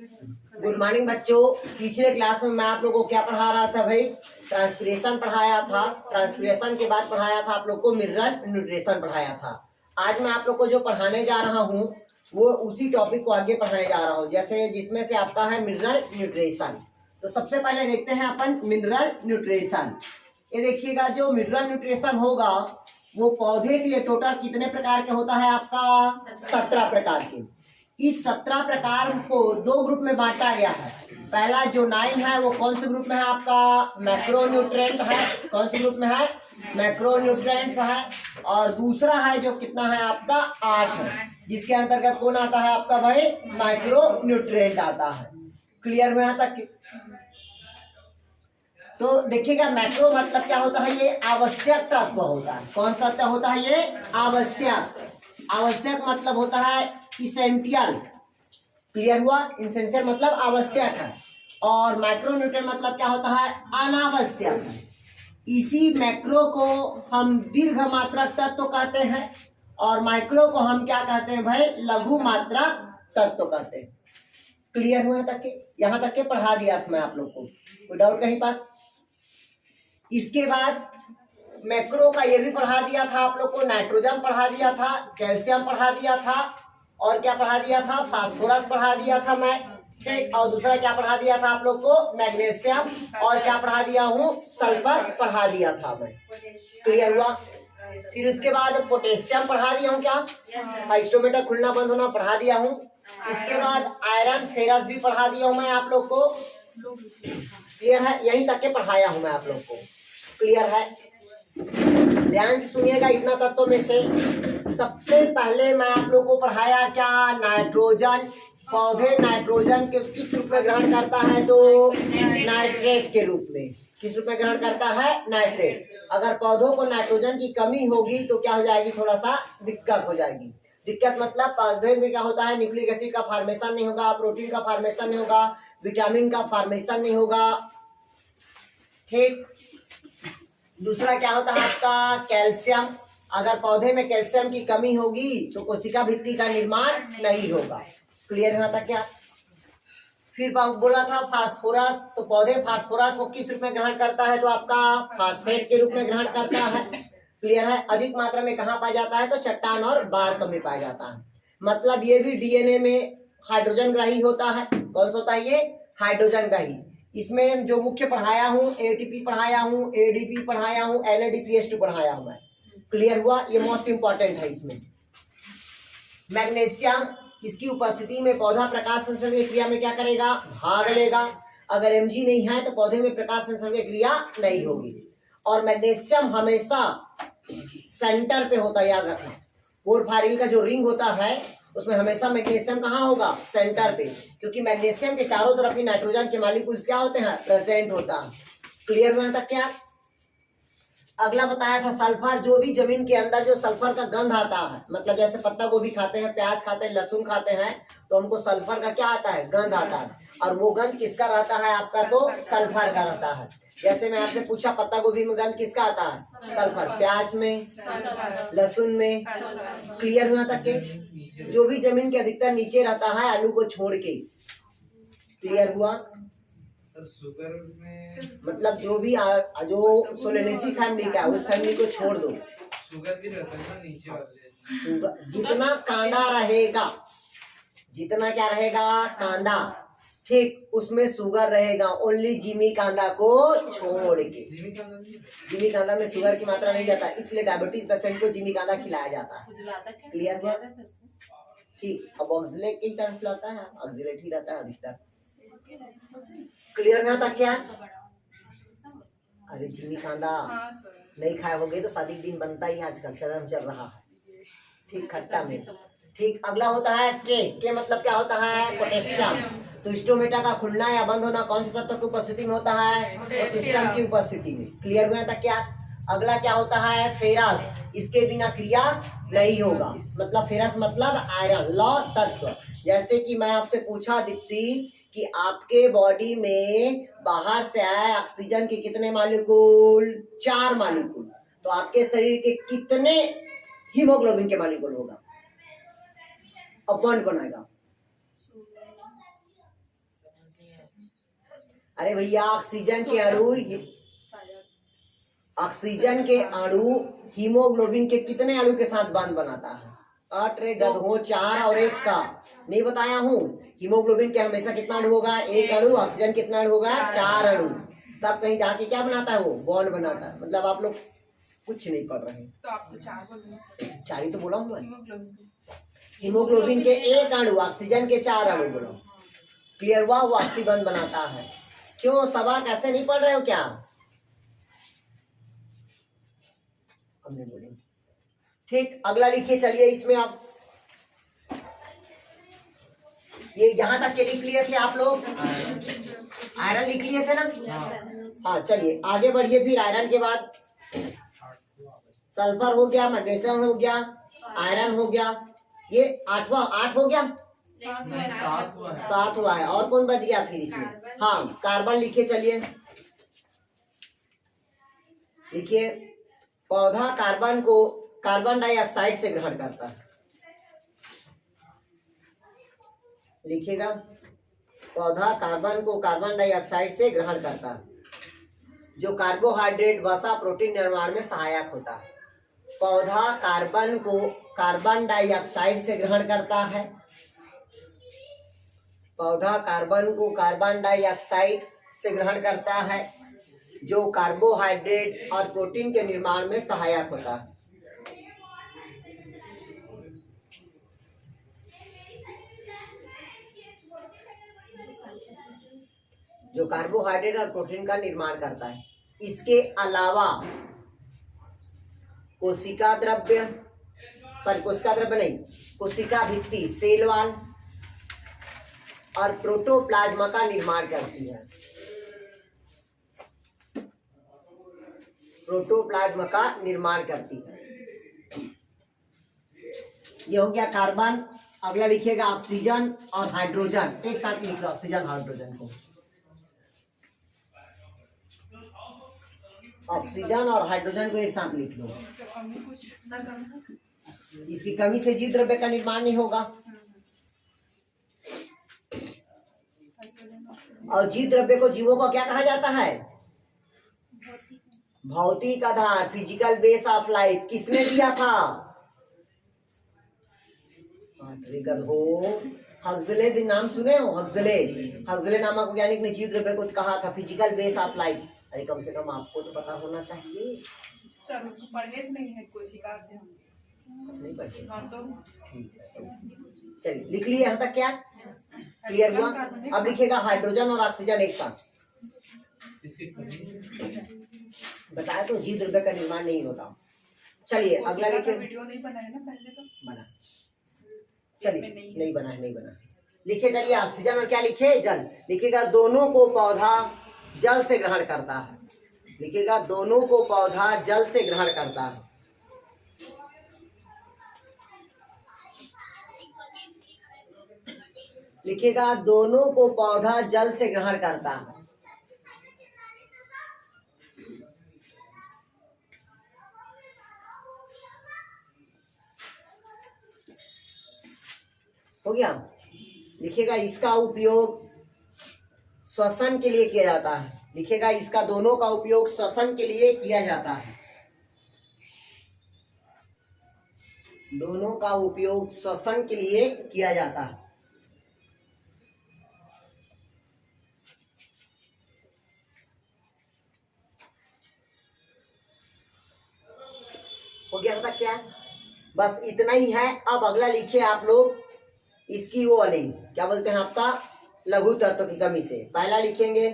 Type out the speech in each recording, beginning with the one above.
Good morning बच्चों। पिछले class में मैं आप लोगों को क्या पढ़ा रहा था भाई? ट्रांसपिरेशन पढ़ाया था। ट्रांसपिरेशन के बाद पढ़ाया था आप लोग को मिनरल न्यूट्रिशन पढ़ाया था। आज मैं आप लोग को जो पढ़ाने जा रहा हूँ वो उसी टॉपिक को आगे पढ़ाने जा रहा हूँ, जैसे जिसमें से आपका है मिनरल न्यूट्रिशन। तो सबसे पहले देखते हैं अपन मिनरल न्यूट्रिशन। ये देखिएगा, जो मिनरल न्यूट्रिशन होगा वो पौधे के लिए टोटल कितने प्रकार के होता है? आपका 17 प्रकार के। इस 17 प्रकार को दो ग्रुप में बांटा गया है। पहला जो 9 है वो कौन से ग्रुप में है? आपका मैक्रोन्यूट्रिएंट है। कौन से ग्रुप में है? मैक्रोन्यूट्रिएंट्स है। और दूसरा है जो कितना है? आपका 8 है, जिसके अंतर्गत कौन आता है? आपका भाई माइक्रोन्यूट्रिएंट आता है। क्लियर हुआ तक? तो देखिएगा, मैक्रो मतलब क्या होता है? ये आवश्यक तत्व होता है। कौन सा तत्व होता है? ये आवश्यक। आवश्यक मतलब होता है इसेंशियल। क्लियर हुआ? इसेंशियल मतलब आवश्यक है। और माइक्रोन्यूट्रिएंट मतलब क्या होता है? अनावश्यक। इसी मैक्रो को हम दीर्घ मात्रक तत्व कहते हैं और माइक्रो को हम क्या कहते हैं भाई? लघु मात्रक तत्व कहते हैं। क्लियर हुआ तक के? यहां तक के पढ़ा दिया था मैं आप लोग को। कोई डाउट कहीं पास? इसके बाद मैक्रो का ये भी पढ़ा दिया था आप लोग को। नाइट्रोजन पढ़ा दिया था, कैल्शियम पढ़ा दिया था, और क्या पढ़ा दिया था? फास्फोरस पढ़ा दिया था मैं। ठीक, और दूसरा क्या पढ़ा दिया था आप लोग को? मैग्नीशियम। और क्या पढ़ा दिया हूँ? सल्फर पढ़ा दिया था मैं। क्लियर हुआ? फिर उसके बाद पोटेशियम पढ़ा दिया हूँ। क्या स्टोमेटा खुलना बंद होना पढ़ा दिया हूँ। इसके बाद आयरन फेरस भी पढ़ा दिया हूँ मैं आप लोग को। क्लियर है? यहीं तक के पढ़ाया हूँ मैं आप लोग को। क्लियर है? ध्यान से सुनिएगा। इतना तत्वों में से सबसे पहले मैं आप लोग को पढ़ाया क्या? नाइट्रोजन। पौधे नाइट्रोजन के किस रूप में ग्रहण करता है? तो नाइट्रेट के रूप में। किस रूप में ग्रहण करता है? नाइट्रेट। अगर पौधों को नाइट्रोजन की कमी होगी तो क्या हो जाएगी? थोड़ा सा दिक्कत हो जाएगी। दिक्कत मतलब पौधे में क्या होता है? न्यूक्लिक एसिड का फॉर्मेशन नहीं होगा, प्रोटीन का फॉर्मेशन नहीं होगा, विटामिन का फॉर्मेशन नहीं होगा। ठीक। दूसरा क्या होता है आपका? कैल्शियम। अगर पौधे में कैल्शियम की कमी होगी तो कोशिका भित्ति का निर्माण नहीं होगा। क्लियर हुआ था क्या? फिर बोला था फास्फोरस। तो पौधे फास्फोरस को किस रूप में ग्रहण करता है? तो आपका फास्फेट के रूप में ग्रहण करता है। क्लियर है? अधिक मात्रा में कहाँ पाया जाता है? तो चट्टान और बार में पाया जाता है। मतलब ये भी डीएनए में हाइड्रोजन ग्राही होता है। कौन सा होता है ये? हाइड्रोजन ग्राही। इसमें जो मुख्य पढ़ाया हूँ, एटीपी पढ़ाया हूँ, एडीपी पढ़ाया हूँ, एनएडीपीएच2 पढ़ाया हूँ मैं। क्लियर हुआ? ये मोस्ट इंपॉर्टेंट है। इसमें मैग्नीशियम, इसकी उपस्थिति में पौधा प्रकाश संश्लेषण की क्रिया में क्या करेगा? भाग लेगा। अगर Mg नहीं है तो पौधे में प्रकाश संश्लेषण की क्रिया नहीं होगी। और मैग्नीशियम हमेशा सेंटर पे होता है, याद रखना। पोरफायरिन का जो रिंग होता है उसमें हमेशा मैग्नीशियम कहाँ होगा? सेंटर पे, क्योंकि मैग्नीशियम के चारों तरफ ही नाइट्रोजन के मॉलिक्यूल्स क्या होते हैं? प्रेजेंट होता है। क्लियर हुआ तक क्या? अगला बताया था सल्फर। जो भी जमीन के अंदर जो सल्फर का गंध आता है, मतलब जैसे पत्ता गोभी खाते हैं, प्याज खाते हैं, लहसुन खाते हैं, तो हमको सल्फर का क्या आता है? गंध आता है। और वो गंध किसका रहता है? आपका तो सल्फर का रहता है। जैसे मैं आपसे पूछा पत्ता गोभी में गंध किसका आता है? सल्फर। प्याज में, लहसुन में। क्लियर हुआ तक के? जो भी जमीन के अधिकतर नीचे रहता है आलू को छोड़ के। क्लियर हुआ? सर शुगर में मतलब जो भी जो सोलेनेसी फैमिली का है उस फैमिली को छोड़ दो। शुगर भी रहता है ना नीचे वाले। जितना कांदा रहेगा, जितना क्या रहेगा? कांदा। ठीक, उसमें शुगर रहेगा। ओनली जिमी कांदा को छोड़ के। जिमी कांदा में शुगर की मात्रा नहीं जाता, इसलिए डायबिटीज पेशेंट को जिमी कांदा खिलाया जाता है। क्लियर हुआ? ठीक। अब ऑक्सिलेट की तरफ लाता है, ऑक्सिलेट ही रहता है अधिकतर। क्लियर हुआ था क्या? अरे जिमी कांदा नहीं खाए होंगे तो शादी के दिन बनता ही आजकल चलन चल रहा है। ठीक, खट्टा में। ठीक। अगला होता है के मतलब क्या होता है? पोटेशियम। तो स्टोमेटा का खुलना या बंद होना कौन से तत्व की उपस्थिति में होता है? पोटेशियम की उपस्थिति में। क्लियर हुआ था क्या? अगला क्या होता है? फेरस। इसके बिना क्रिया नहीं होगा। मतलब फेरस मतलब आयरन, लौ तत्व। जैसे कि मैं आपसे पूछा दीप्ति कि आपके बॉडी में बाहर से आए ऑक्सीजन के कितने मॉलिक्यूल? 4 मॉलिक्यूल। तो आपके शरीर के कितने हीमोग्लोबिन के मॉलिक्यूल होगा? अब बॉन्ड बनाएगा। अरे भैया ऑक्सीजन के अणु हीमोग्लोबिन के कितने अणु के साथ बांध बनाता है? 8 रे गधों, 4 और 1 का नहीं बताया हूँ। हीमोग्लोबिन के हमेशा कितना अणु होगा? 1 अणु। ऑक्सीजन कितना अणु होगा? 4 अणु। तब कहीं जाके क्या बनाता है? वो बॉन्ड बनाता है। मतलब आप लोग कुछ नहीं पढ़ रहे। तो आप तो 4 बोल रहे हैं। 4 ही तो बोला हूँ मैं। हीमोग्लोबिन हीमोग्लोबिन के 1 अणु, ऑक्सीजन के 4 अणु बोलो। क्लियर हुआ? वो ऑक्सीजन बनाता है। क्यों सबा कैसे नहीं पढ़ रहे हो क्या? हमने बोले ठीक। अगला लिखिए, चलिए इसमें आप ये यहां तक के लिख लिए थे आप लोग। आयरन लिख लिए थे ना? हाँ चलिए आगे बढ़िए। फिर आयरन के बाद सल्फर हो गया, मैग्नीशियम हो गया, आयरन हो गया। ये 8 हो गया। 7 हुआ है। और कौन बच गया फिर इसमें? हाँ कार्बन लिखिए। चलिए लिखिए, पौधा कार्बन को कार्बन डाइऑक्साइड से ग्रहण करता है। लिखिएगा, पौधा कार्बन को कार्बन डाइऑक्साइड से ग्रहण करता है, जो कार्बोहाइड्रेट, वसा, प्रोटीन निर्माण में सहायक होता है। पौधा कार्बन को कार्बन डाइऑक्साइड से ग्रहण करता है। पौधा कार्बन को कार्बन डाइऑक्साइड से ग्रहण करता है, जो कार्बोहाइड्रेट और प्रोटीन के निर्माण में सहायक होता है। जो कार्बोहाइड्रेट और प्रोटीन का निर्माण करता है। इसके अलावा कोशिका द्रव्य नहीं, कोशिका भित्ति, सेल वॉल और प्रोटोप्लाज्मा का निर्माण करती है। प्रोटोप्लाज्मा का निर्माण करती है। ये हो गया कार्बन। अगला लिखिएगा ऑक्सीजन और हाइड्रोजन। एक साथ लिख लो ऑक्सीजन हाइड्रोजन को। ऑक्सीजन और हाइड्रोजन को एक साथ लिख लो। इसकी कमी से जीव द्रव्य का निर्माण नहीं होगा। और जीव द्रव्य को, जीवों को क्या कहा जाता है? भौतिक आधार, फिजिकल बेस ऑफ लाइफ। किसने दिया था? हक्सले नाम सुने हो? हक्सले नामक वैज्ञानिक ने जीव द्रव्य को कहा था फिजिकल बेस ऑफ लाइफ। अरे कम से कम आपको तो पता होना चाहिए। सर उसको परहेज नहीं है कोशिका से। नहीं पढ़ते? हाँ तो ठीक है, चलिए लिख लिए यहाँ तक। क्या क्लियर हुआ? अब लिखिएगा हाइड्रोजन और ऑक्सीजन एक साथ। बताया तो जीव द्रव्य का निर्माण नहीं होता। चलिए अगला लिखिए। वीडियो नहीं बनाया ना पहले? तो बना, चलिए नहीं बना लिखे। चलिए ऑक्सीजन और क्या लिखे? जल। लिखिएगा, दोनों को पौधा जल से ग्रहण करता है। लिखिएगा, दोनों को पौधा जल से ग्रहण करता है। लिखिएगा, दोनों को पौधा जल से ग्रहण करता है। हो गया? लिखिएगा, इसका उपयोग श्वसन के लिए किया जाता है। लिखिएगा, इसका दोनों का उपयोग श्वसन के लिए किया जाता है। दोनों का उपयोग श्वसन के लिए किया जाता है। हो गया था क्या? बस इतना ही है। अब अगला लिखिए आप लोग इसकी वो वाली, क्या बोलते हैं आपका, लघु तत्व की कमी से। पहला लिखेंगे,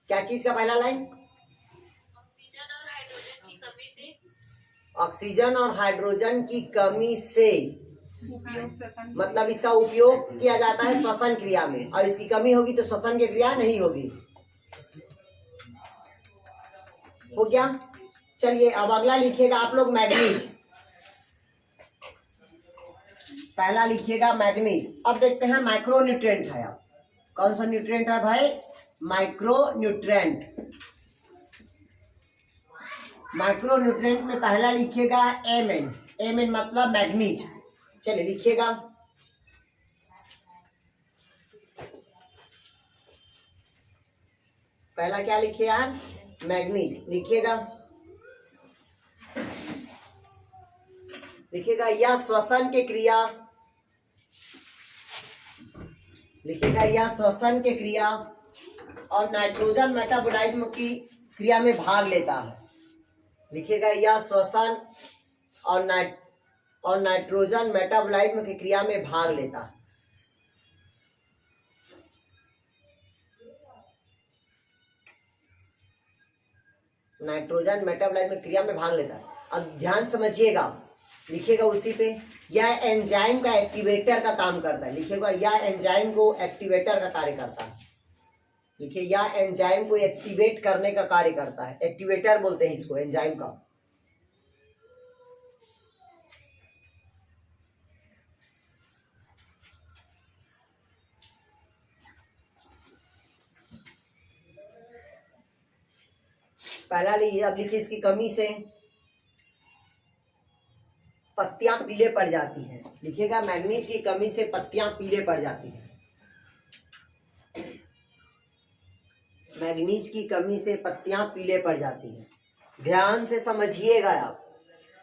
क्या चीज का पहला लाइन? ऑक्सीजन और हाइड्रोजन की कमी से, मतलब इसका उपयोग किया जाता है श्वसन क्रिया में, और इसकी कमी होगी तो श्वसन की क्रिया नहीं होगी। हो गया? चलिए अब अगला लिखिएगा आप लोग मैग्नीज। पहला लिखिएगा मैग्नीज। अब देखते हैं माइक्रो न्यूट्रिएंट है। अब कौन सा न्यूट्रिएंट है भाई? Micro nutrient. माइक्रो न्यूट्रिएंट में पहला लिखिएगा एमएन। एमएन मतलब मैग्नीज। चलिए लिखिएगा, पहला क्या लिखिए यार, मैग्नीज लिखिएगा। लिखिएगा यह श्वसन के क्रिया, लिखिएगा यह श्वसन के क्रिया और नाइट्रोजन मेटाबोलाइज्म की क्रिया में भाग लेता है। लिखिएगा यह श्वसन और नाइट्रोजन मेटाबोलाइज्म की क्रिया में भाग लेता है। नाइट्रोजन मेटाबोलाइज्म क्रिया में भाग लेता है। अब ध्यान समझिएगा, लिखिएगा उसी पे, यह एंजाइम का एक्टिवेटर का काम करता है। लिखिएगा यह एंजाइम को एक्टिवेटर का कार्य करता है। लिखिए यह एंजाइम को एक्टिवेट करने का कार्य करता है, एक्टिवेटर बोलते हैं इसको एंजाइम का। पहला लीजिए, अब लिखिए इसकी कमी से पत्तियां पीले पड़ जाती हैं। लिखिएगा मैग्नीज की कमी से पत्तियां पीले पड़ जाती हैं। मैग्नीज की कमी से पत्तियां पीले पड़ जाती हैं। ध्यान से समझिएगा आप,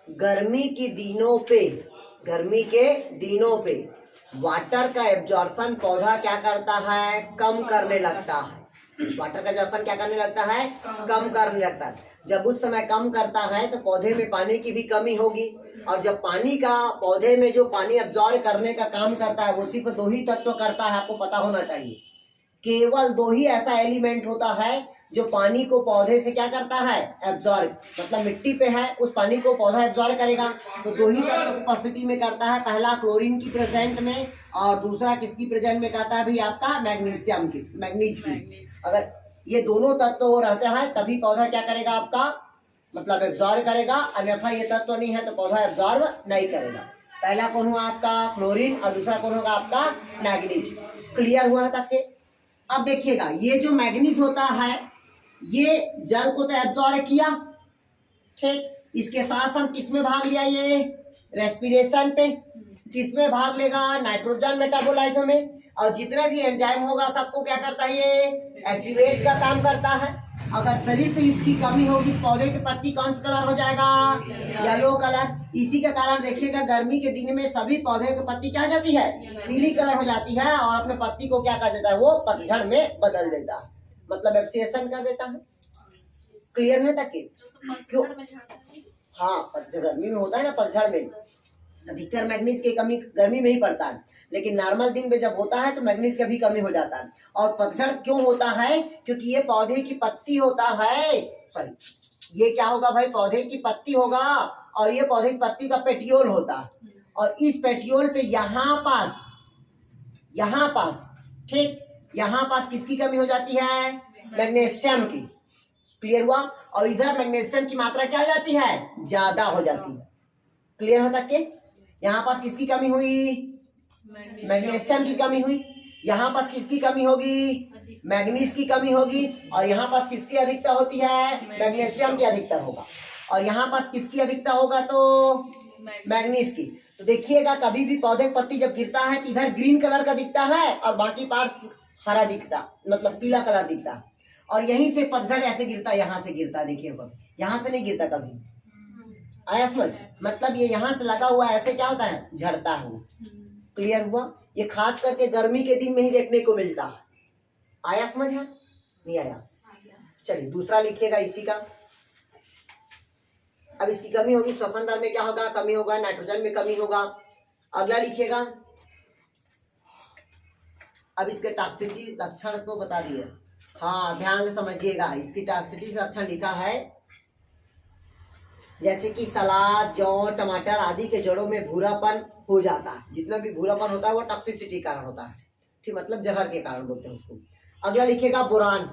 गर्मी के दिनों पे वाटर का एब्जॉर्प्शन पौधा क्या करता है, कम करने लगता है। वाटर का एब्जॉर्प्शन क्या करने लगता है, कम करने लगता है। जब उस समय कम करता है तो पौधे में पानी की भी कमी होगी, और जब पानी का पौधे में जो पानी एब्जॉर्ब करने का काम करता है वो सिर्फ दो ही तत्व करता है, आपको पता होना चाहिए। केवल दो ही ऐसा एलिमेंट होता है जो पानी को पौधे से क्या करता है, एब्जॉर्ब। मतलब मिट्टी पे है, उस पानी को पौधा एब्जॉर्ब करेगा, तो दो ही तत्व की उपस्थिति में करता है। पहला क्लोरीन की प्रेजेंट में, और दूसरा किसकी प्रेजेंट में करता है भी आपका, मैग्नीज की। अगर ये दोनों तत्व रहते हैं तभी पौधा क्या करेगा आपका, मतलब एब्जॉर्ब करेगा, अन्यथा ये तत्व नहीं है तो पौधा एब्जॉर्ब नहीं करेगा। पहला कौन हुआ आपका, क्लोरीन, और दूसरा कौन होगा आपका, मैग्नीज। क्लियर हुआ तक के? अब देखिएगा ये जो मैग्नीज होता है ये जल को तो एब्जॉर्ब किया, ठीक, इसके साथ हम किसमें भाग लिया, ये रेस्पिरेशन पे। किसमें भाग लेगा, नाइट्रोजन मेटाबोलाइज्म में। और जितने भी एंजाइम होगा सबको क्या करता है, ये एक्टिवेट का काम करता है। अगर शरीर पे इसकी कमी होगी, पौधे की पत्ती कौन सा कलर हो जाएगा, येलो कलर। इसी के कारण देखिएगा गर्मी के दिन में सभी पौधे की पत्ती क्या हो जाती है, पीली कलर हो जाती है, और अपने पत्ती को क्या कर देता है, वो पतझड़ में बदल देता है, मतलब एब्सिएशन कर देता है। क्लियर है तक के? क्यों? हाँ, पतझड़ गर्मी में होता है ना, पतझड़ में अधिकतर मैग्नीज की कमी गर्मी में ही पड़ता है, लेकिन नॉर्मल दिन में जब होता है तो मैग्नीज का भी कमी हो जाता है। और पतझड़ क्यों होता है, क्योंकि ये पौधे की पत्ती होता है, सॉरी ये क्या होगा भाई, पौधे की पत्ती होगा, और ये पौधे की पत्ती का पेटियोल होता है, और इस पेटियोल पे यहाँ पास ठीक, यहाँ पास किसकी कमी हो जाती है, मैग्नीशियम की। क्लियर हुआ? और इधर मैग्नीशियम की मात्रा क्या हो जाती है, ज्यादा हो जाती है। क्लियर है तक के? यहाँ पास किसकी कमी हुई, मैग्नीशियम की कमी हुई। यहाँ पास किसकी कमी होगी, मैग्नीज की कमी होगी, और यहाँ पास किसकी अधिकता होती है, मैग्नीशियम की अधिकता होगा, और यहाँ पास किसकी अधिकता होगा, तो मैग्नीज की। तो देखिएगा कभी भी पौधे की पत्ती जब गिरता है तो इधर ग्रीन कलर का दिखता है और बाकी पार्ट्स हरा दिखता, मतलब पीला कलर दिखता है। और यहीं से पतझड़ ऐसे गिरता है, यहाँ से गिरता है, देखिए यहाँ से नहीं गिरता कभी, आया समझ, मतलब ये यहाँ से लगा हुआ ऐसे क्या होता है, झड़ता है। क्लियर हुआ? ये खास करके गर्मी के दिन में ही देखने को मिलता है। आया समझ है, नहीं आया? चलिए दूसरा लिखिएगा इसी का। अब इसकी कमी होगी, श्वसन दर में क्या होगा, कमी होगा, नाइट्रोजन में कमी होगा। अगला लिखिएगा, अब इसके टॉक्सिसिटी लक्षण तो बता दिए, हाँ ध्यान से समझिएगा। इसकी टॉक्सिसिटी लक्षण लिखा है, जैसे कि सलाद, जौ, टमाटर आदि के जड़ों में भूरापन हो जाता है। जितना भी भूरापन होता है वो टॉक्सिसिटी के कारण होता है, ठीक, मतलब जहर के कारण बोलते हैं उसको। अगला लिखिएगा बोरान।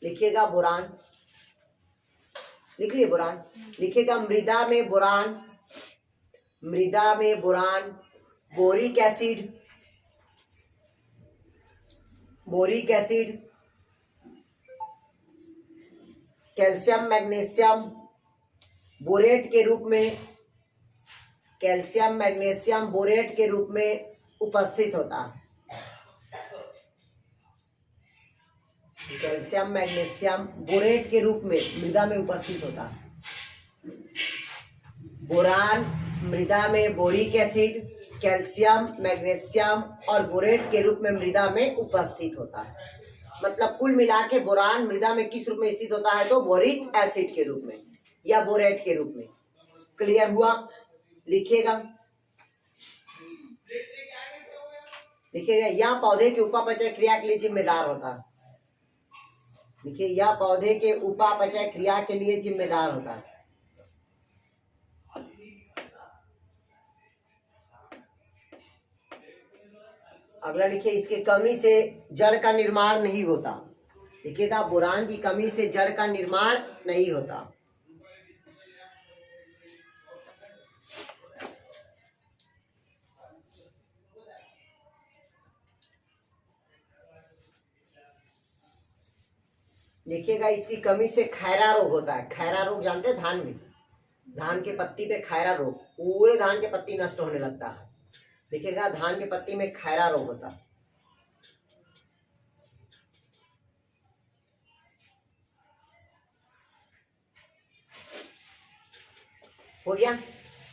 लिखिएगा बोरान, लिख लिए बोरान। लिखिएगा मृदा में बोरान, मृदा में boron, boric acid, boric acid, calcium magnesium borate के रूप में, कैल्शियम मैग्नीशियम बोरेट के रूप में उपस्थित होता है। कैल्शियम मैग्नीशियम बोरेट के रूप में मृदा में उपस्थित होता है। बोरान मृदा में बोरिक एसिड, कैल्शियम मैग्नीशियम और बोरेट के रूप में मृदा में उपस्थित होता है। मतलब कुल मिला के बोरान मृदा में किस रूप में स्थित होता है? तो बोरिक एसिड के रूप में या बोरेट के रूप में। क्लियर हुआ? लिखिएगा, लिखिएगा। यह पौधे के उपापचय क्रिया के लिए जिम्मेदार होता है। देखिए, यह पौधे के उपापचय क्रिया के लिए जिम्मेदार होता है। अगला लिखिए, इसकी कमी से जड़ का निर्माण नहीं होता। देखिएगा, बोरान की कमी से जड़ का निर्माण नहीं होता। देखिएगा, इसकी कमी से खैरा रोग होता है। खैरा रोग जानते हैं? धान में, धान के पत्ती पे खैरा रोग, पूरे धान के पत्ती नष्ट होने लगता है। देखिएगा, धान के पत्ती में खैरा रोग होता है। हो गया।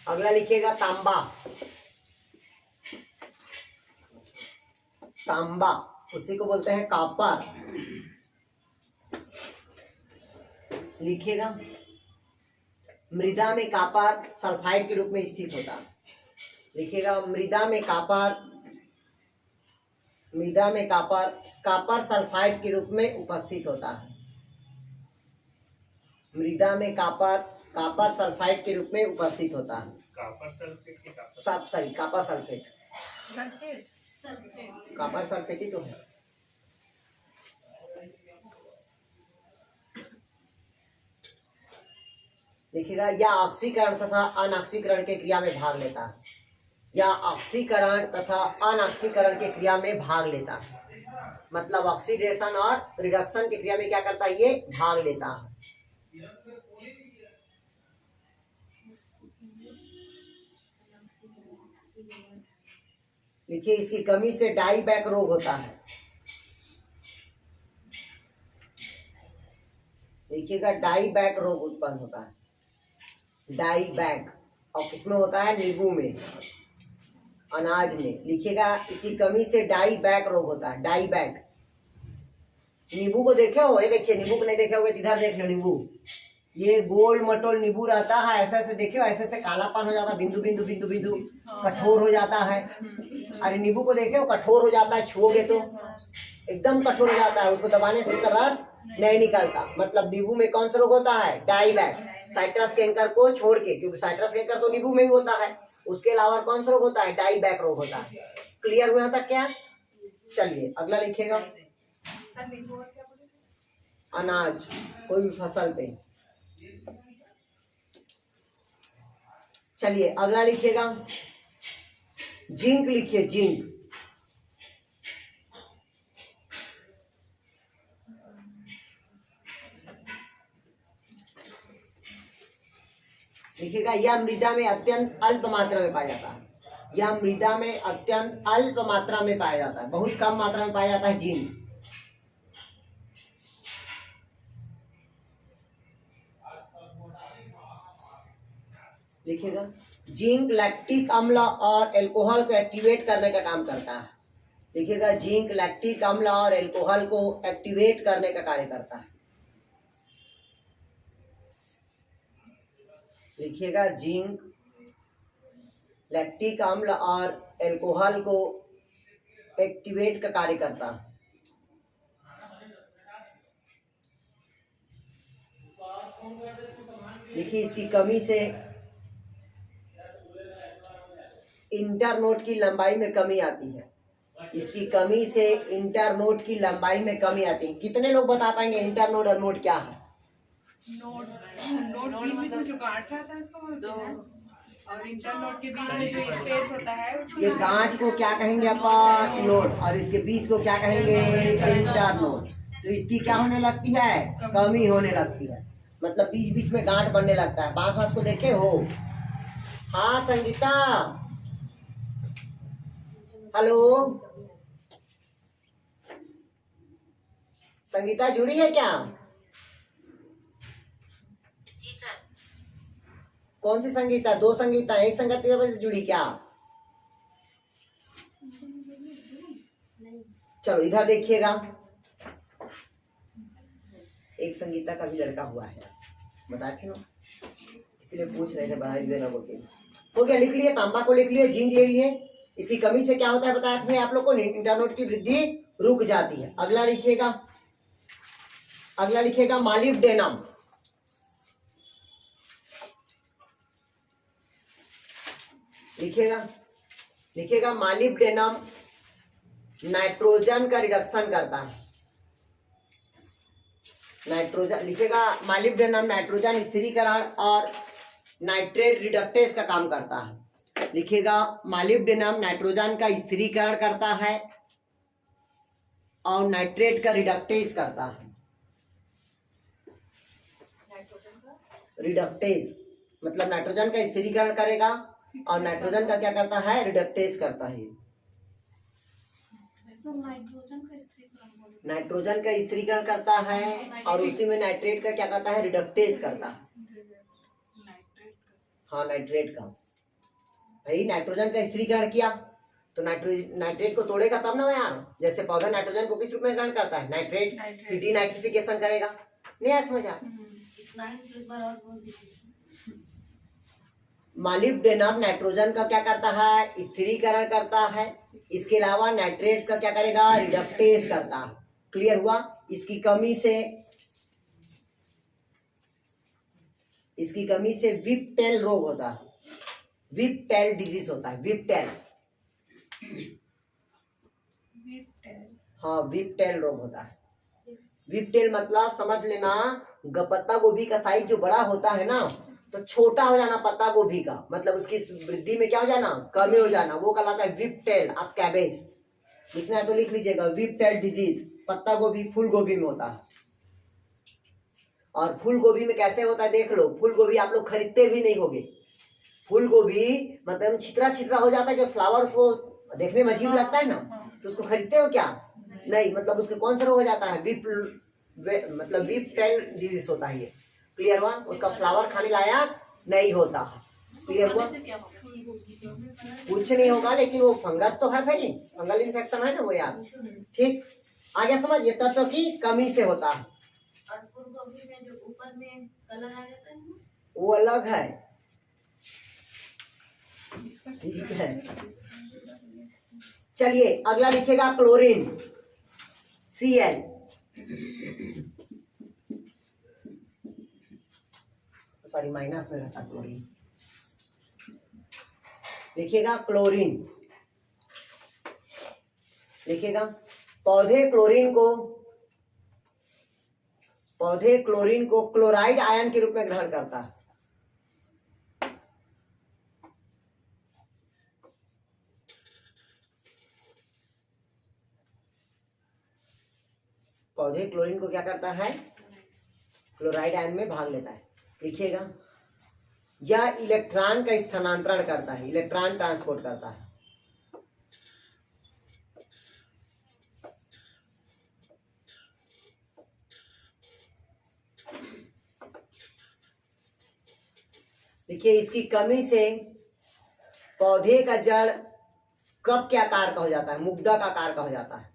अगला लिखिएगा तांबा। तांबा उसी को बोलते हैं कॉपर। लिखिएगा, मृदा में कॉपर सल्फाइड के रूप में स्थित होता है। लिखिएगा, मृदा में कॉपर कॉपर सल्फाइड के रूप में उपस्थित होता है। मृदा में कॉपर सल्फाइड के रूप में उपस्थित होता है। कॉपर सल्फेट कॉपर सल्फेट ही तो है। देखिएगा, यह ऑक्सीकरण तथा अनऑक्सीकरण के क्रिया में भाग लेता है। या ऑक्सीकरण तथा अनऑक्सीकरण के क्रिया में भाग लेता है। मतलब ऑक्सीडेशन और रिडक्शन की क्रिया में क्या करता है? ये भाग लेता है। देखिए, इसकी कमी से डाई बैक रोग होता है। देखिएगा, डाई बैक रोग उत्पन्न होता है। डाई बैक, और किसमें होता है? नींबू में, अनाज में। लिखिएगा, इसकी कमी से डाई बैक रोग होता है। डाई बैक, नींबू को देखे हो? ये देखिए, नींबू को नहीं देखे होगे, इधर देख लो। नींबू, ये गोल मटोल नींबू रहता है। ऐसे ऐसे देखे हो? ऐसे ऐसे कालापन हो जाता है, बिंदु बिंदु बिंदु बिंदु, कठोर हो जाता है। अरे नींबू को देखे हो? कठोर हो जाता है, छुओगे तो एकदम कठोर हो जाता है। उसको दबाने से उसका रस नहीं निकलता। मतलब नींबू में कौन सा रोग होता है? Die back. साइट्रस कैंकर को छोड़ के, क्योंकि साइट्रस कैंकर तो नींबू में ही होता है। उसके अलावा कौन सा रोग होता है? डाई बैक रोग होता है। क्लियर हुआ तक क्या? चलिए, अगला लिखिएगा, अनाज, कोई भी फसल पे। चलिए, अगला लिखिएगा, जिंक। लिखिए, जिंक। लिखिएगा, यह मृदा में अत्यंत अल्प मात्रा में पाया जाता है। यह मृदा में अत्यंत अल्प मात्रा में पाया जाता है, बहुत कम मात्रा में पाया जाता है जिंक। लिखिएगा, जिंक लैक्टिक अम्ल और एल्कोहल को एक्टिवेट करने का काम करता है। लिखिएगा, जिंक लैक्टिक अम्ल और एल्कोहल को एक्टिवेट करने का कार्य करता है। लिखिएगा, जिंक लैक्टिक अम्ल और एल्कोहल को एक्टिवेट का कार्य करता है। देखिए, इसकी कमी से इंटरनोड की लंबाई में कमी आती है। इसकी कमी से इंटरनोड की लंबाई में कमी आती है। कितने लोग बता पाएंगे इंटरनोड और नोड क्या है? नोड बीच में जो गांठ रहता है उसको बोलते हैं, और इंटरनोड के बीच में जो स्पेस होता है उसको, ये गांठ को क्या कहेंगे अपन? नोड। और इसके बीच को क्या कहेंगे? इंटरनोड। तो इसकी क्या होने लगती है? कमी होने लगती है। मतलब बीच बीच में गांठ बनने लगता है। बांस वास को देखे हो? हाँ संगीता, हेलो संगीता जुड़ी है क्या? जी सर। कौन सी संगीता? दो संगीता, एक संगीता से जुड़ी क्या? चलो इधर देखिएगा, एक संगीता का भी लड़का हुआ है, बताए थे ना, इसलिए पूछ रहे थे, बता देना बोल के। हो गया, लिख लिए, तांबा को लिख लिए, जिंक ले लिए। इसकी कमी से क्या होता है बताया था आप लोग को, इंटरनोड की वृद्धि रुक जाती है। अगला लिखिएगा, अगला लिखिएगा मालिब्डेनम। लिखिएगा, लिखिएगा मालिब्डेनम नाइट्रोजन का रिडक्शन करता है। नाइट्रोजन लिखिएगा, मालिब्डेनम नाइट्रोजन स्थिरीकरण और नाइट्रेट रिडक्टेज का काम करता है। लिखिएगा मालिब्डेनम नाइट्रोजन का स्थिरीकरण करता है और नाइट्रेट का रिडक्टेज करता है। रिडक्टेज मतलब नाइट्रोजन का स्थिरीकरण करेगा और नाइट्रोजन का क्या करता है, रिडक्टेज करता है। नाइट्रोजन का स्थिरीकरण करता है और उसी में नाइट्रेट का क्या करता है, रिडक्टेज करता है। हाँ नाइट्रेट का, भाई नाइट्रोजन का स्थिरीकरण किया तो नाइट्रेट को तोड़ेगा तब ना यार। जैसे पौधा नाइट्रोजन को किस रूप में ग्रहण करता है, नाइट्रेट, फिर डीनाइट्रिफिकेशन करेगा। नहीं आया समझ? मालिब्डेनम नाइट्रोजन का क्या करता है, स्थिरीकरण करता है। इसके अलावा नाइट्रेट्स का क्या करेगा, रिडक्टेज करता है। क्लियर हुआ? इसकी कमी से विप्टेल रोग होता है, विप्टेल डिजीज होता है, विप्टेल। हाँ विप्टेल रोग होता है। विप्टेल मतलब समझ लेना, पत्ता गोभी का साइज जो बड़ा होता है ना, तो छोटा हो जाना पत्ता गोभी का, मतलब उसकी वृद्धि में क्या हो जाना, कमी हो जाना, वो कहलाता है विप्टेल ऑफ कैबेज। लिखना है तो लिख लीजिएगा, विप्टेल डिजीज पत्ता गोभी, फूल गोभी में होता है। और फूल गोभी में कैसे होता है देख लो, फूल गोभी आप लोग खरीदते भी नहीं होगे। फूल गोभी मतलब छितरा छितरा हो जाता है, जो फ्लावर उसको देखने में अजीब लगता है ना, तो उसको खरीदते हो क्या? नहीं, मतलब उसके कौन सा रोग हो जाता है, मतलब विप्टेल डिजीज होता है ये। क्लियर हुआ? उसका फ्लावर खाने लायक नहीं होता। क्लियर हुआ? कुछ नहीं होगा, लेकिन वो फंगस तो है, फंगल इन्फेक्शन है ना वो यार। ठीक, आगे समझ, ये तत्व की कमी से होता है। और फूल गोभी में जो ऊपर में कलर आ जाता है ना, वो अलग है। ठीक है, चलिए अगला लिखेगा क्लोरीन, Cl। सॉरी माइनस में रहता क्लोरीन। लिखिएगा क्लोरीन, लिखिएगा पौधे क्लोरीन को क्लोराइड आयन के रूप में ग्रहण करता है। पौधे क्लोरीन को क्या करता है, क्लोराइड आयन में भाग लेता है। लिखिएगा यह इलेक्ट्रॉन का स्थानांतरण करता है, इलेक्ट्रॉन ट्रांसपोर्ट करता है। देखिए इसकी कमी से पौधे का जड़ कब के आकार का हो जाता है, मुग्धा का आकार का हो जाता है।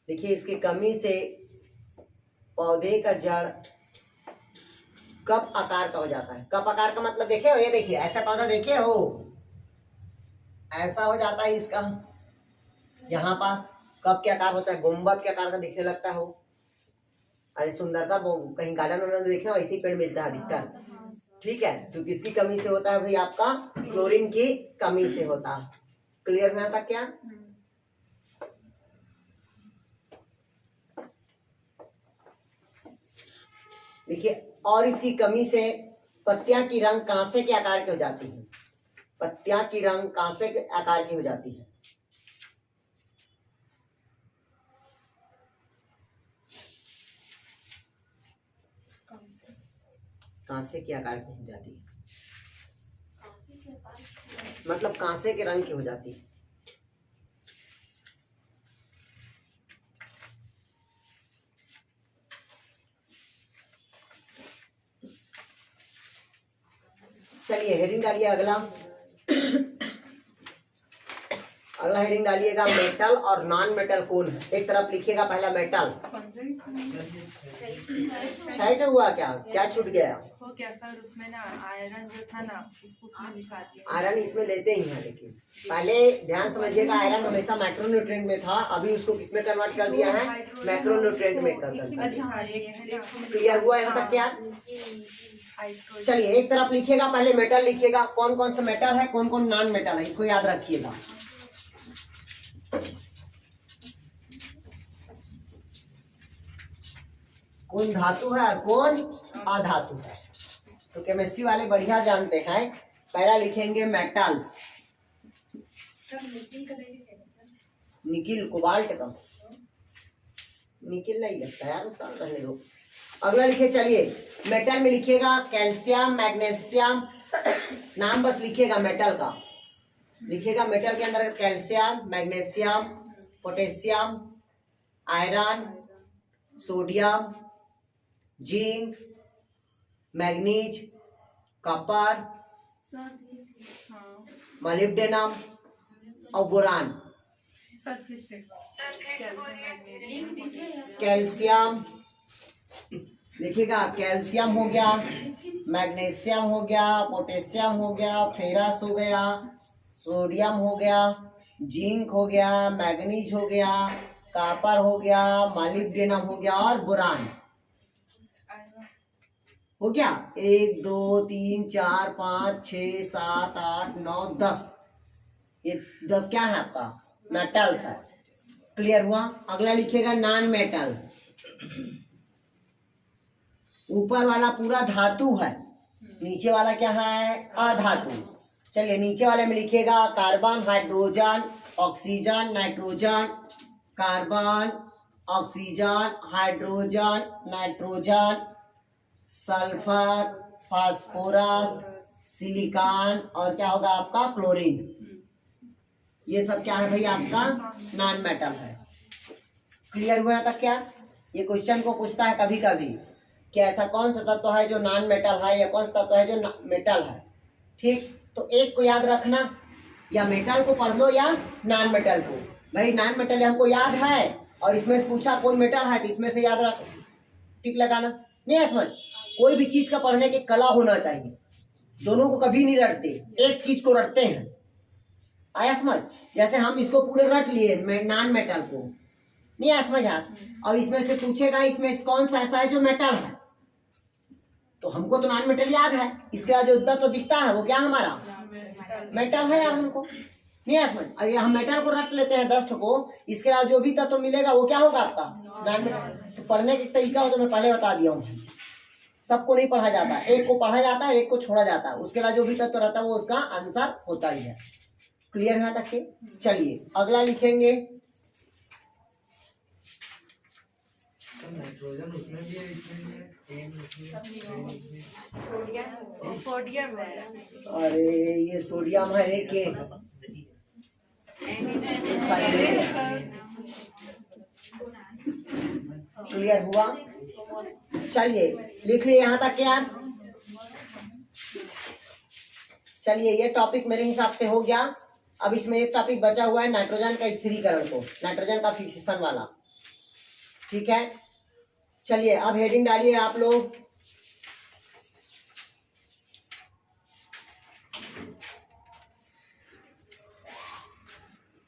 देखिए इसकी कमी से पौधे का जड़ कप आकार का हो जाता है। कप आकार का मतलब देखे हो, ये देखिए ऐसा पौधा देखे हो, ऐसा हो जाता है इसका, यहाँ पास कप के आकार होता है, गुंबद के आकार का दिखने लगता है वो। अरे सुंदरता कहीं गार्डन वार्डन में देखना, ऐसी पेड़ मिलता है अधिकतर। ठीक है, तो किसकी कमी से होता है भाई, आपका क्लोरीन की कमी से होता है। क्लियर है यहाँ तक क्या? देखिए और इसकी कमी से पत्तियां की रंग कांसे के आकार की हो जाती है, पत्तियां की रंग कांसे के आकार की हो जाती है। कांसे के आकार की हो जाती है, मतलब कांसे के रंग की हो जाती है। चलिए हेडिंग डालिए अगला। अगला हेडिंग डालिएगा मेटल और नॉन मेटल कौन है। एक तरफ लिखिएगा पहला मेटल। 6 हुआ क्या, क्या छूट गया? हो क्या सर, उसमें ना आयरन जो था ना उसमें लिखा दिया। आयरन इसमें लेते ही हैं, लेकिन पहले ध्यान समझिएगा आयरन हमेशा माइक्रोन्यूट्रिएंट में था, अभी उसको किसमें कन्वर्ट कर दिया है, मैक्रोन्यूट्रिएंट में कर दिया। अच्छा हाँ, क्लियर हुआ यहाँ तक क्या? चलिए एक तरफ लिखिएगा पहले मेटल लिखिएगा, कौन कौन सा मेटल है, कौन कौन नॉन मेटल है, इसको याद रखिएगा। कौन धातु है और कौन अधातु है, तो केमिस्ट्री वाले बढ़िया जानते हैं। पहला लिखेंगे मेटल्स, निकिल कोबाल्ट का, निकिल नहीं लगता यार उसका, रहने दो। अगला लिखिए, चलिए मेटल में लिखिएगा कैल्शियम, मैग्नीशियम, नाम बस लिखिएगा मेटल का, लिखिएगा मेटल के अंदर calcium, magnesium, potassium, iron, sodium, zinc, manganese, copper, molybdenum और बोरान। कैल्शियम लिखिएगा, कैल्शियम हो गया, मैग्नीशियम हो गया, पोटेशियम हो गया, फेरस हो गया, सोडियम हो गया, जिंक हो गया, मैग्नीज हो गया, कॉपर हो गया, मोलिब्डेनम हो गया और बोरान हो गया। 1 2 3 4 5 6 7 8 9 10, ये 10 क्या है आपका, मेटल्स है। क्लियर हुआ? अगला लिखिएगा नॉन मेटल, ऊपर वाला पूरा धातु है, नीचे वाला क्या है, अधातु। चलिए नीचे वाले में लिखिएगा carbon, hydrogen, oxygen, nitrogen, carbon, oxygen, hydrogen, nitrogen, sulphur, phosphorus, silicon और क्या होगा आपका क्लोरीन। ये सब क्या है भाई आपका नॉन मेटल है। क्लियर हुआ तक क्या? ये क्वेश्चन को पूछता है कभी कभी कि ऐसा कौन सा तत्व है जो नॉन मेटल है या कौन सा तत्व है जो मेटल है। ठीक, तो एक को याद रखना, या मेटल को पढ़ लो या नॉन मेटल को। भाई नॉन मेटल हमको याद है और इसमें से पूछा कौन मेटल है तो इसमें से याद रख, टिक लगाना। नहीं है समझ? कोई भी चीज का पढ़ने की कला होना चाहिए, दोनों को कभी नहीं रटते, एक चीज को रटते हैं। आया समझ? जैसे हम इसको पूरे रट लिए नॉन मेटल को, नहीं आया समझ? और इसमें से पूछेगा इसमें से कौन सा ऐसा है जो मेटल है, तो हमको तो नॉन मेटल याद है, इसके बाद जो तत्व दिखता है वो क्या हमारा मेटल है यार हमको। नहीं आया समझ? अगर हम मेटल को रट लेते हैं 10 को, इसके बाद जो भी तत्व मिलेगा वो क्या होगा आपका नॉन मेटल। तो पढ़ने का तरीका हो तो मैं पहले बता दिया हूँ, सबको नहीं पढ़ा जाता, एक को पढ़ा जाता है, एक को छोड़ा जाता है, उसके बाद जो भी तत्व रहता है वो उसका आंसर होता ही है। क्लियर है तक के? चलिए अगला लिखेंगे नाइट्रोजन उसमें भी है, इसमें भी है, सोडियम है। अरे ये सोडियम है रे के, क्लियर हुआ? चलिए लिख लिए यहाँ तक क्या? चलिए ये टॉपिक मेरे हिसाब से हो गया। अब इसमें एक टॉपिक बचा हुआ है नाइट्रोजन का स्थिरीकरण को, नाइट्रोजन का फिक्सेशन वाला। ठीक है, चलिए अब हेडिंग डालिए आप लोग।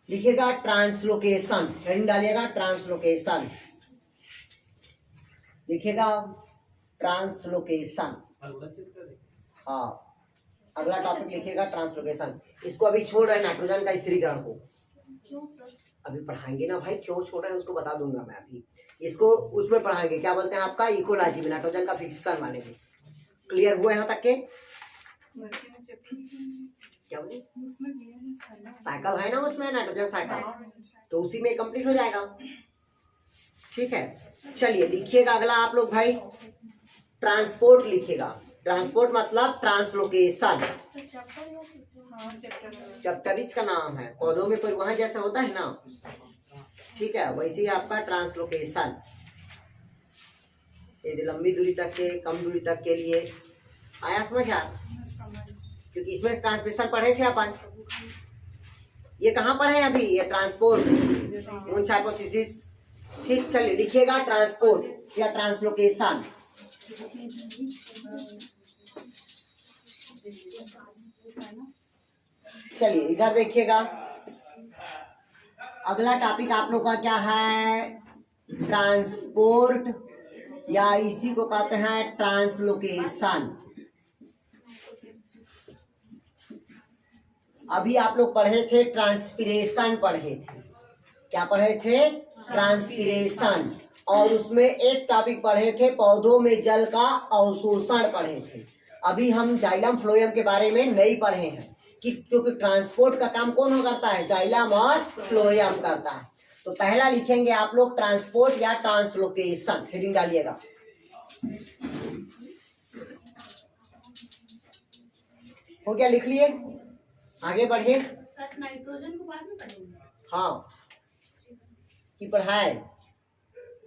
लिखिएगा ट्रांसलोकेशन, हेडिंग डालिएगा ट्रांसलोकेशन, लिखिएगा ट्रांसलोकेशन। हाँ, अगला टॉपिक लिखिएगा ट्रांसलोकेशन। इसको अभी छोड़ रहे हैं नाइट्रोजन का स्थिरीकरण को, क्यों सर? अभी पढ़ाएंगे ना भाई, क्यों छोड़ रहे हैं उसको बता दूंगा मैं अभी। इसको उसमें पढ़ाएंगे, क्या बोलते हैं आपका इकोलॉजी में, नाइट्रोजन का फिक्सेशन वाले में। क्लियर हुआ यहाँ तक के? क्या बोले? साइकिल है ना उसमें, नाइट्रोजन साइकिल, तो उसी में कंप्लीट हो जाएगा। ठीक है, चलिए लिखिएगा अगला आप लोग भाई ट्रांसपोर्ट लिखिएगा। ट्रांसपोर्ट मतलब ट्रांसलोकेशन, चैप्टरिज का नाम है, पौधों में परिवहन जैसा होता है ना, ठीक है, वैसे ही आपका ट्रांसलोकेशन। यदि लंबी दूरी तक के, कम दूरी तक के लिए। आया समझ? क्योंकि इसमें ट्रांसमिशन पढ़े थे अपन। ये कहाँ पढ़े हैं अभी? ये ट्रांसपोर्ट वुंश हाइपोथेसिस। ठीक, चलिए लिखिएगा ट्रांसपोर्ट या ट्रांसलोकेशन। चलिए इधर देखिएगा, अगला टॉपिक आप लोग का क्या है? ट्रांसपोर्ट या इसी को कहते हैं ट्रांसलोकेशन। अभी आप लोग पढ़े थे ट्रांसपिरेशन पढ़े थे। क्या पढ़े थे? ट्रांसपिरेशन। और उसमें एक टॉपिक पढ़े थे पौधों में जल का अवशोषण पढ़े थे। अभी हम जाइलम फ्लोएम के बारे में नहीं पढ़े हैं कि क्योंकि ट्रांसपोर्ट का काम कौन करता है? जाइलम और फ्लोएम करता है। तो पहला लिखेंगे आप लोग ट्रांसपोर्ट या ट्रांसलोकेशन। हेडिंग डालिएगा। हो गया, लिख लिए? आगे बढ़िए। सर नाइट्रोजन को बाद में पढ़ेंगे। हाँ, कि पढ़ाए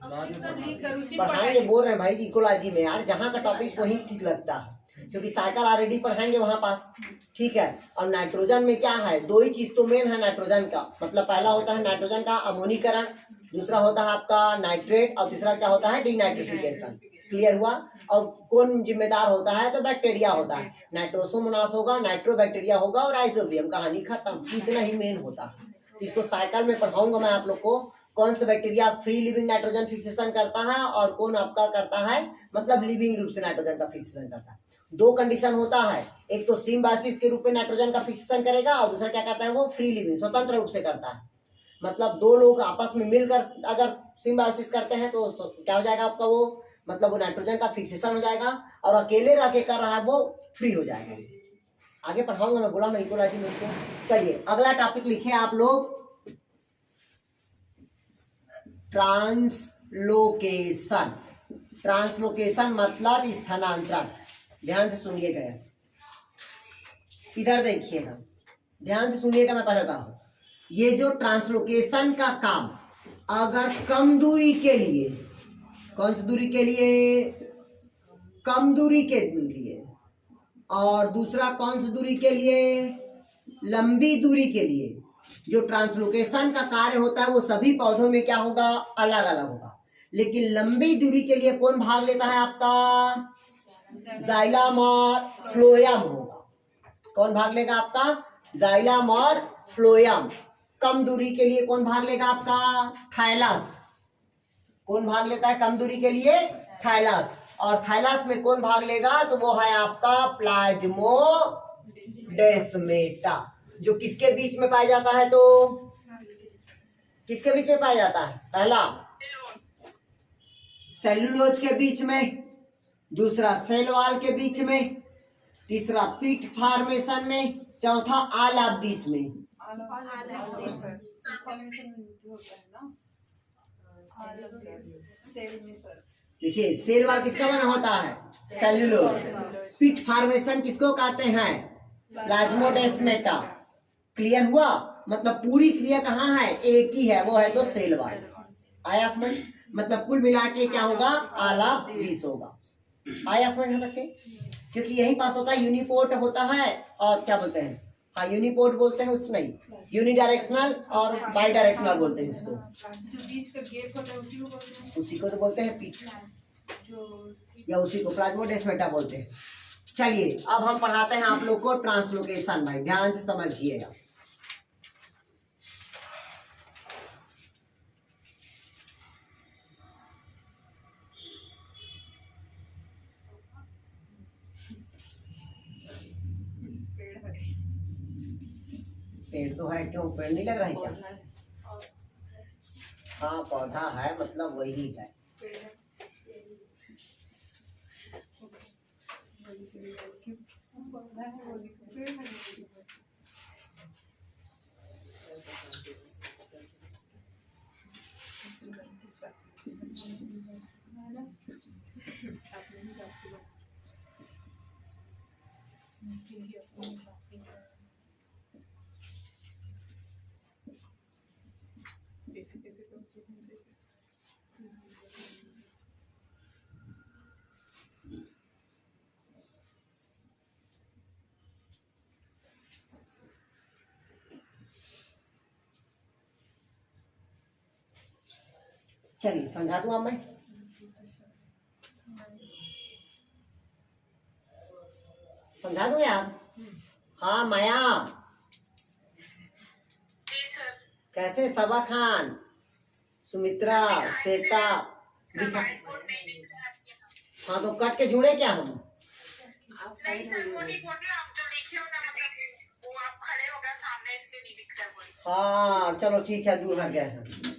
उसी पढ़ाएंगे, बोल रहे हैं भाई इकोलॉजी में यार, जहाँ का टॉपिक वही ठीक लगता है, क्योंकि साइकिल ऑलरेडी पढ़ाएंगे वहाँ पास। ठीक है। और नाइट्रोजन में क्या है? दो ही चीज तो मेन है नाइट्रोजन का। मतलब पहला होता है नाइट्रोजन का अमोनीकरण, दूसरा होता है आपका नाइट्रेट, और तीसरा क्या होता है? डीनाइट्रिफिकेशन। क्लियर हुआ? और कौन जिम्मेदार होता है? तो बैक्टीरिया होता है। नाइट्रोसोमोनास होगा, नाइट्रोबैक्टीरिया होगा और राइजोबियम। कहानी खत्म। इतना ही मेन होता है। इसको साइकिल में पढ़ाऊंगा मैं आप लोग को, कौन सा bacteria free living nitrogen fixation करता है और कौन आपका करता है मतलब लिविंग रूप से नाइट्रोजन का फिक्सेशन करता है। दो कंडीशन होता है, एक तो सिम्बायोसिस के रूप में नाइट्रोजन का फिक्सेशन करेगा और दूसरा क्या करता है? वो फ्री लिविंग स्वतंत्र रूप से करता है। मतलब दो लोग आपस में मिलकर अगर सिम्बायोसिस करते हैं तो क्या हो जाएगा आपका? वो मतलब वो नाइट्रोजन का फिक्सेशन हो जाएगा, और अकेले रह के कर रहा है वो फ्री हो जाएगा। आगे पढ़ाऊंगा मैं, बोला ना इकोलॉजी में इसको। चलिए अगला टॉपिक लिखे आप लोग ट्रांसलोकेशन। ट्रांसलोकेशन मतलब स्थानांतरण। ध्यान से सुनिएगा, इधर देखिएगा, ध्यान से सुनिएगा, मैं पढ़ता हूं। ये जो ट्रांसलोकेशन का काम अगर कम दूरी के लिए, कौन सी दूरी के लिए? कम दूरी के लिए, और दूसरा कौन सी दूरी के लिए? लंबी दूरी के लिए। जो ट्रांसलोकेशन का कार्य होता है वो सभी पौधों में क्या होगा? अलग अलग होगा। लेकिन लंबी दूरी के लिए कौन भाग लेता है आपका? जाइलम और फ्लोएम होगा। कौन भाग लेगा आपका? जाइलम और फ्लोएम। कम दूरी के लिए कौन भाग लेगा आपका? थाइलस। कौन भाग लेता है कम दूरी के लिए? थाइलस। और थाइलस में कौन भाग लेगा? तो वो है आपका प्लाज्मोडेस्माटा, जो किसके बीच में पाया जाता है? तो किसके बीच में पाया जाता है? पहला सेलुलोज के बीच में, दूसरा सेल वॉल के बीच में, तीसरा पीट फॉर्मेशन में, चौथा आल ऑफ दिस में। देखिए सेल वॉल किसका बना होता है? सेलुलोज। पीट फॉर्मेशन किसको कहते हैं? प्लाज्मोडेस्माटा। क्लियर हुआ? मतलब पूरी क्रिया कहाँ है? एक ही है, वो है तो सेल वॉल। आया समझ? मतलब कुल मिला के क्या होगा? आल ऑफ दिस होगा। आया समझ तक? क्योंकि यही पास होता है यूनिपोर्ट होता है, और क्या बोलते हैं? हाँ यूनिपोर्ट बोलते हैं उसमें, यूनिडायरेक्शनल और बाई डायरेक्शनल बोलते हैं उसको। जो बीच का गेप होता है उसी को बोलते हैं। उसी को तो बोलते हैं पीट, या उसी को प्लाज्मोडेस्माटा बोलते हैं। चलिए अब हम पढ़ाते हैं आप लोग को ट्रांसलोकेशन। भाई ध्यान से समझिएगा। पेड़ तो है, क्यों पेड़ नहीं लग रहा है क्या? हाँ पौधा है, मतलब वही है। चलिए समझा दूं अब मैं। समझा दूं यार? हाँ माया, कैसे? सबा खान, सुमित्रा, श्वेता दिखा। हाँ तो कट के जुड़े क्या हम? आप सही रहिए। हाँ चलो ठीक है, दूर हट गए हैं।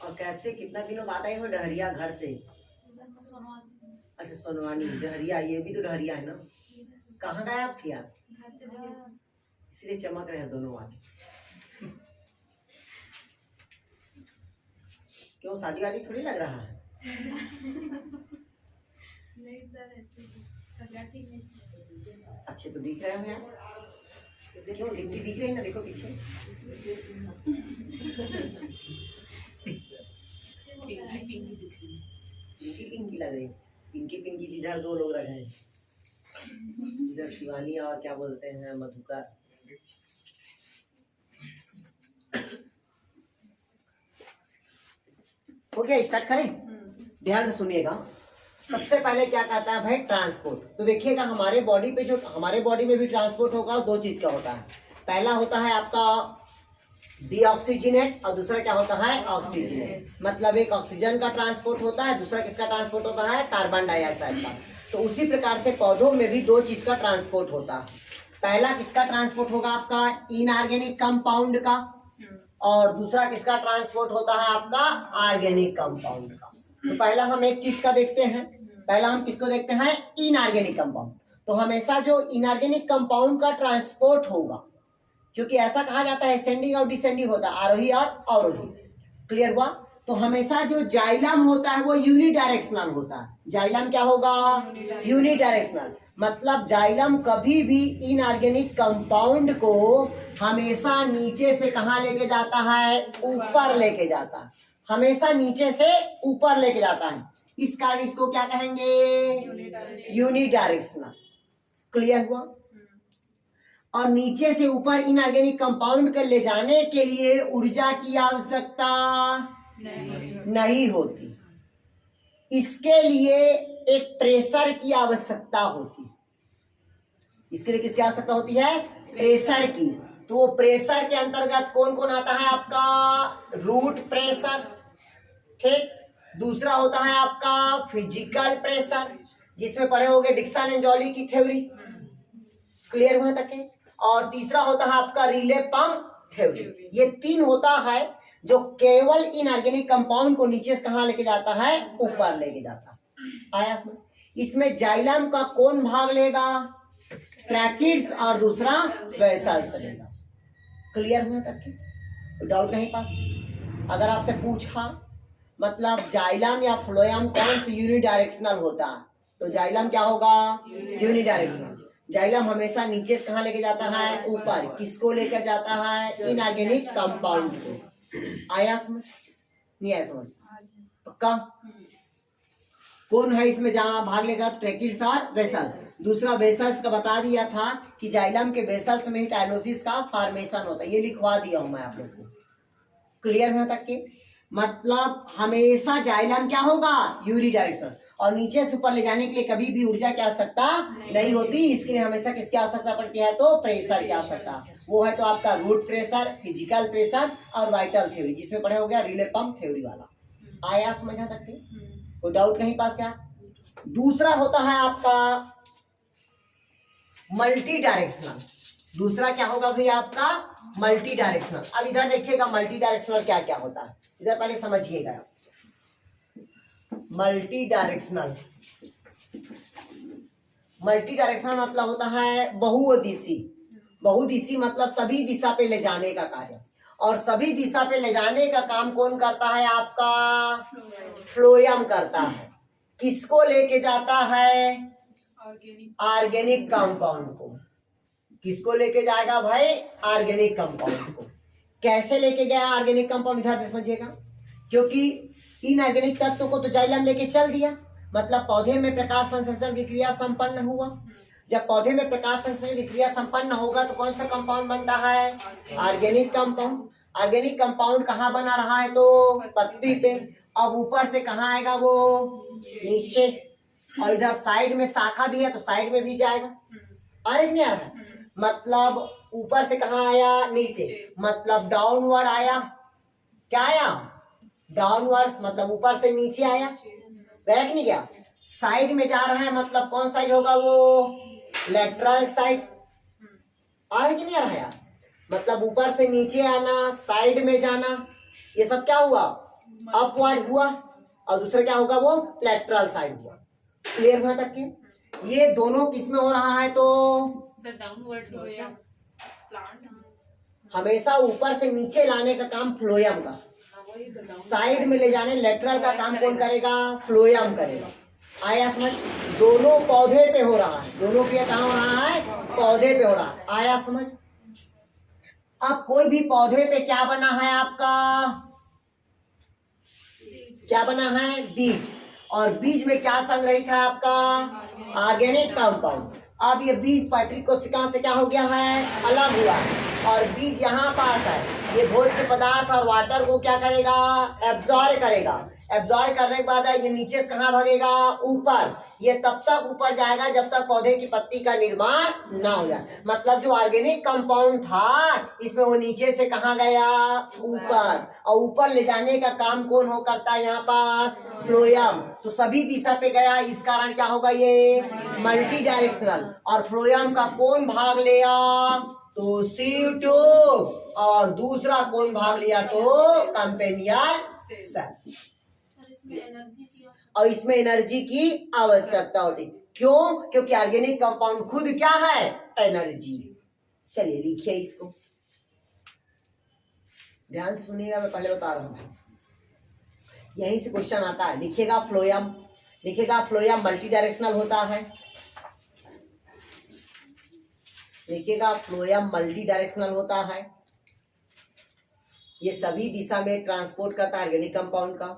और कैसे कितना दिनों बाद आई हो डहरिया घर से? अच्छा सोनवानी डहरिया, ये भी तो डहरिया है ना? कहाँ गायब थी आप? इसलिए चमक रहे हैं दोनों आज। क्यों शादी वादी थोड़ी लग रहा है? अच्छे तो दिख रहे हो यार। क्यों गिट्टी दिख रही है ना, देखो पीछे। पिंकी पिंकी लग रही है। पिंकी पिंकी इधर दो लोग रखे हैं, इधर शिवानी और क्या बोलते हैं मधुकर। हो गया, स्टार्ट करें? ध्यान से सुनिएगा। सबसे पहले क्या कहता है भाई? ट्रांसपोर्ट। तो देखिएगा हमारे बॉडी पे, जो हमारे बॉडी में भी ट्रांसपोर्ट होगा, दो चीज का होता है। पहला होता है आपका डीऑक्सीजनेट और दूसरा क्या होता है? ऑक्सीजनेट। मतलब एक ऑक्सीजन का ट्रांसपोर्ट होता है, दूसरा किसका ट्रांसपोर्ट होता है? कार्बन डाइऑक्साइड का। तो उसी प्रकार से पौधों में भी दो चीज का ट्रांसपोर्ट होता है। पहला किसका ट्रांसपोर्ट होगा? आपका इनऑर्गेनिक कंपाउंड का, और दूसरा किसका ट्रांसपोर्ट होता है? आपका ऑर्गेनिक कंपाउंड का। तो पहला हम एक चीज का देखते हैं। पहला हम किसको देखते हैं? Inorganic compound. तो हमेशा जो इनऑर्गेनिक कंपाउंड का ट्रांसपोर्ट होगा, क्योंकि ऐसा कहा जाता है असेंडिंग और डिसेंडिंग होता है, आरोही और अवरोही। क्लियर हुआ? तो हमेशा जो जाइलम होता है वो यूनिडायरेक्शनल होता है। जाइलम क्या होगा? यूनिडायरेक्शनल। मतलब जाइलम कभी भी इनऑर्गेनिक कंपाउंड को हमेशा नीचे से कहाँ लेके जाता है? ऊपर लेके जाता है। हमेशा नीचे से ऊपर लेके जाता है। इस कारण इसको क्या कहेंगे? यूनिडायरेक्शनल। क्लियर हुआ? और नीचे से ऊपर इनऑर्गेनिक कंपाउंड को ले जाने के लिए ऊर्जा की आवश्यकता नहीं होती। इसके लिए एक प्रेशर की आवश्यकता होती है। इसके लिए किसकी आवश्यकता होती है? प्रेशर की। तो वो प्रेशर के अंतर्गत कौन कौन आता है? आपका रूट प्रेशर, ठीक। दूसरा होता है आपका फिजिकल प्रेशर, जिसमें पढ़े होंगे डिक्सन एंड जॉली की थ्योरी। क्लियर हुआ तक? और तीसरा होता है आपका रिले पंप थ्योरी। ये तीन होता है जो केवल इनऑर्गेनिक कंपाउंड को नीचे से कहां लेके जाता है? ऊपर लेके जाता है। आया समझ? इसमें जाइलम का कौन भाग लेगा? ट्रैकिड्स, और दूसरा वेसल्स लेगा। क्लियर हुआ तक? डाउट नहीं पास? अगर आपसे पूछा मतलब जाइलम या फ्लोएम कौन सा यूनिडायरेक्शनल होता है, तो जाइलम क्या होगा? यूनिडायरेक्शनल। जाइलम हमेशा नीचे से कहां लेके जाता है? ऊपर। किसको लेकर जाता है? इनऑर्गेनिक कंपाउंड को। आया समझ? नहीं आया समझ? पक्का? कौन है इसमें जहां भाग लेगा? ट्रैकिड्स और वेसल। दूसरा वेसल्स का बता दिया था कि जाइलम के वेसल्स में ही टाइलोसिस का फॉर्मेशन होता है। ये लिखवा दिया हूं मैं आप लोग को। क्लियर है तक के? मतलब हमेशा जाइलम क्या होगा? यूनिडायरेक्शनल। और नीचे से ऊपर ले जाने के लिए कभी भी ऊर्जा की आवश्यकता नहीं होती। इसके लिए हमेशा किसकी आवश्यकता पड़ती है? तो प्रेशर की आवश्यकता। वो है तो आपका रूट प्रेशर, फिजिकल प्रेशर और वाइटल थ्योरी, जिसमें पढ़े हो गया रिले पंप थ्योरी वाला। आया समझा तक के? कोई डाउट कहीं पास? यार दूसरा होता है आपका मल्टी डायरेक्शनल। दूसरा क्या होगा भाई? आपका मल्टी डायरेक्शनल। अब इधर देखिएगा मल्टी डायरेक्शनल क्या क्या होता है, इधर पहले समझिएगा। मल्टी डायरेक्शनल, मल्टी डायरेक्शनल मतलब होता है बहुदिशी। बहुदिशी मतलब सभी दिशा पे ले जाने का कार्य। और सभी दिशा पे ले जाने का काम कौन करता है? आपका फ्लोएम करता है। किसको लेके जाता है? ऑर्गेनिक कंपाउंड को। किसको लेके जाएगा भाई? ऑर्गेनिक कंपाउंड को। कैसे लेके गया ऑर्गेनिक कंपाउंड? इधर समझिएगा। क्योंकि इनऑर्गेनिक तत्व को तो जाइलम लेके चल दिया, मतलब पौधे में प्रकाश संश्लेषण की क्रिया संपन्न हुआ। जब पौधे में प्रकाश संश्लेषण की क्रिया संपन्न होगा तो कौन सा कंपाउंड बनता है? Organic compound. ऑर्गेनिक कंपाउंड कहाँ बना रहा है? तो पत्ती पे। अब ऊपर से कहाँ आएगा वो? नीचे। और इधर साइड में शाखा भी है तो साइड में भी जाएगा। आ रहा है कि नहीं आ रहा है? मतलब ऊपर से कहाँ आया? नीचे। मतलब डाउनवर्ड आया। क्या आया? डाउनवर्ड्स, मतलब ऊपर से नीचे आया। गया कि नहीं गया? साइड में जा रहा है मतलब कौन साइड होगा वो? Lateral side. आ रहा है कि नहीं आ रहा है यार? मतलब ऊपर से नीचे आना, साइड में जाना, ये सब क्या हुआ? अपवर्ड हुआ। और दूसरा क्या होगा? वो लेटरल साइड हुआ। क्लियर हुआ तक के? ये दोनों किस में हो रहा है? तो डाउनवर्ड प्लांट हमेशा ऊपर से नीचे लाने का काम फ्लोएम का, साइड में ले जाने लेटरल का काम कौन करेगा? फ्लोएम करेगा। आया समझ? दोनों पौधे पे हो रहा है, दोनों क्रिया कहाँ हो रहा है? पौधे पे हो रहा है। आया समझ? अब कोई भी पौधे पे क्या बना है आपका? क्या बना है? बीज। और बीज में क्या संग्रहित है आपका? Organic compound. अब ये बीज पैतृक कोशिका से क्या हो गया है? अलग हुआ है। और बीज यहाँ पास है, ये भोज्य पदार्थ और वाटर को क्या करेगा? एब्जॉर्ब करेगा। एब्जॉर्ब करने के बाद ये नीचे से कहाँ भागेगा? ऊपर। ये तब तक ऊपर जाएगा जब तक पौधे की पत्ती का निर्माण ना हो जाए। मतलब जो ऑर्गेनिक कंपाउंड था इसमें वो नीचे से कहाँ गया? ऊपर। और ऊपर ले जाने का काम कौन हो करता है यहाँ पास? फ्लोएम। तो सभी दिशा पे गया, इस कारण क्या होगा? ये मल्टी डायरेक्शनल। और फ्लोएम का कौन भाग लिया? तो CO2। और दूसरा कौन भाग लिया? तो कंपेनियल सेल। और इसमें एनर्जी की आवश्यकता होती। क्यों? क्योंकि ऑर्गेनिक कंपाउंड खुद क्या है? एनर्जी। चलिए लिखिए इसको, ध्यान से सुनिएगा, मैं पहले बता रहा हूँ, यहीं से क्वेश्चन आता है। लिखिएगा फ्लोएम, लिखिएगा फ्लोएम मल्टी डायरेक्शनल होता है। लिखिएगा फ्लोएम मल्टी डायरेक्शनल होता है। ये सभी दिशा में ट्रांसपोर्ट करता है ऑर्गेनिक कंपाउंड का।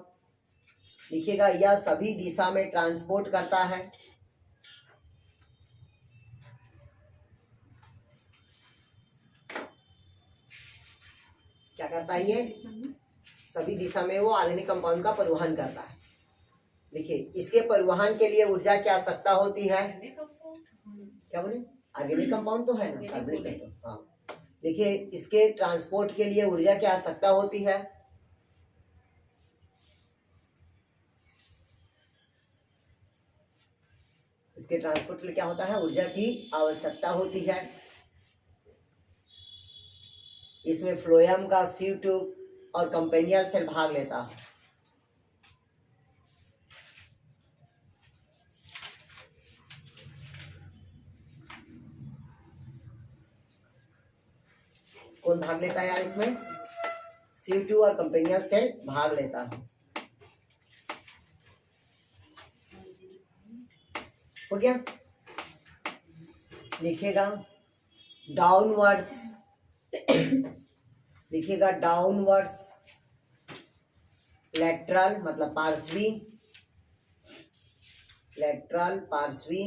लिखिएगा यह सभी दिशा में ट्रांसपोर्ट करता है। क्या करता है? ये सभी दिशा में वो ऑर्गेनिक कंपाउंड का परिवहन करता है। देखिए इसके परिवहन के लिए ऊर्जा की आवश्यकता होती है। क्या बोले? ऑर्गेनिक कंपाउंड तो है ना, ऑर्गेनिक। हाँ, देखिए इसके ट्रांसपोर्ट के लिए ऊर्जा की आवश्यकता होती है। इसके ट्रांसपोर्ट के लिए क्या होता है? ऊर्जा की आवश्यकता होती है। इसमें फ्लोएम का CO2 और कंपेनियल सेल भाग लेता है। कौन भाग लेता है यार? इसमें CO2 और कंपेनियल सेल भाग लेता है। हो गया? लिखिएगा डाउनवर्ड्स, लिखिएगा डाउनवर्ड्स, लेटरल मतलब पार्श्वी, लेटरल पार्श्वी,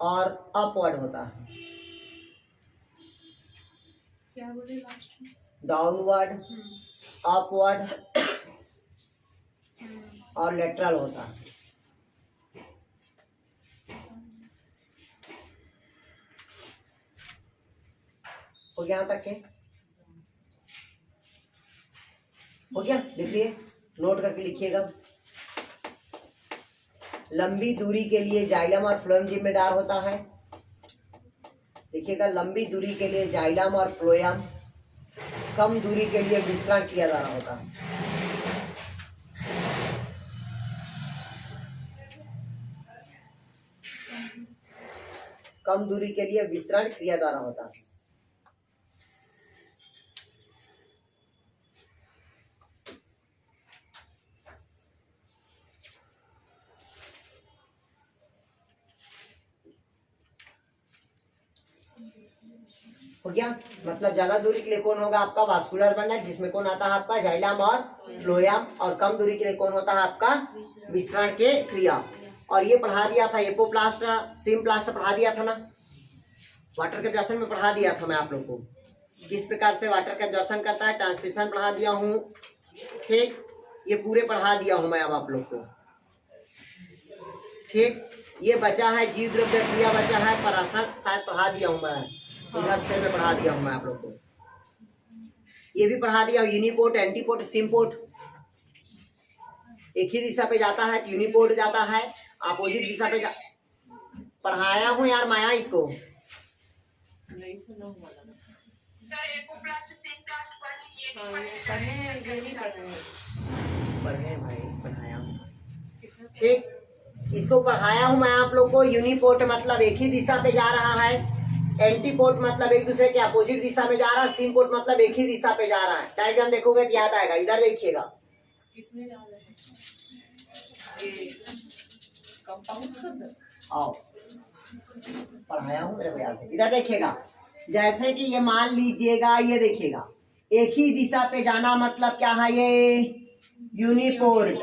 और अपवर्ड होता है। क्या बोले लास्ट में? डाउनवर्ड, अपवर्ड और लेटरल होता है। हो गया? यहाँ तक है? हो गया? लिखिए, नोट करके लिखिएगा। लंबी दूरी के लिए जाइलम और फ्लोएम जिम्मेदार होता है। लिखिएगा लंबी दूरी के लिए जाइलम और फ्लोएम, कम दूरी के लिए विस्तरण किया जा रहा होता है। कम दूरी के लिए विस्तरण किया जा रहा होता है। हो गया। मतलब ज्यादा दूरी के लिए कौन होगा आपका वास्कुलर बंडल, जिसमें कौन आता है आपका जाइलम और फ्लोएम, और कम दूरी के लिए कौन होता है आपका विसरण के क्रिया। और ये पढ़ा दिया था एपोप्लास्ट, सिम्प्लास्ट पढ़ा दिया था ना, वाटर के एब्जॉर्प्शन में पढ़ा दिया था मैं आप लोग को किस प्रकार से वाटर का एब्जॉर्प्शन करता है, ट्रांसमिशन पढ़ा दिया हूँ। ठीक, ये पूरे पढ़ा दिया हूँ मैं अब आप लोग को। ठीक, ये बचा है जीव द्रव्य क्रिया, बचा है पराशर, शायद पढ़ा दिया हूँ मैं इधर से, मैं पढ़ा दिया हूँ मैं आप लोग को। ये भी पढ़ा दिया यूनिपोर्ट, एंटीपोर्ट, सिम्पोर्ट। एक ही दिशा पे जाता है तो यूनिपोर्ट जाता है, अपोजिट दिशा पे पढ़ाया हूँ यार माया इसको। नहीं सुना हुआ लगा। पढ़े भाई, पढ़ाया हूँ। ठीक, इसको पढ़ाया हूँ मैं आप लोग को। यूनिपोर्ट मतलब एक ही दिशा पे जा रहा है, एंटीपोर्ट मतलब एक दूसरे के अपोजिट दिशा में जा रहा है, सिम्पोर्ट मतलब एक ही दिशा पे जा रहा है। डायग्राम देखोगे तो याद आएगा, इधर देखिएगा। किसमें जा रहा है ये कंपाउंड का सर? आओ, पढ़ाया हूँ मेरे को याद है, इधर देखिएगा। जैसे कि ये मान लीजिएगा, ये देखिएगा एक ही दिशा पे जाना मतलब क्या है, ये यूनिपोर्ट।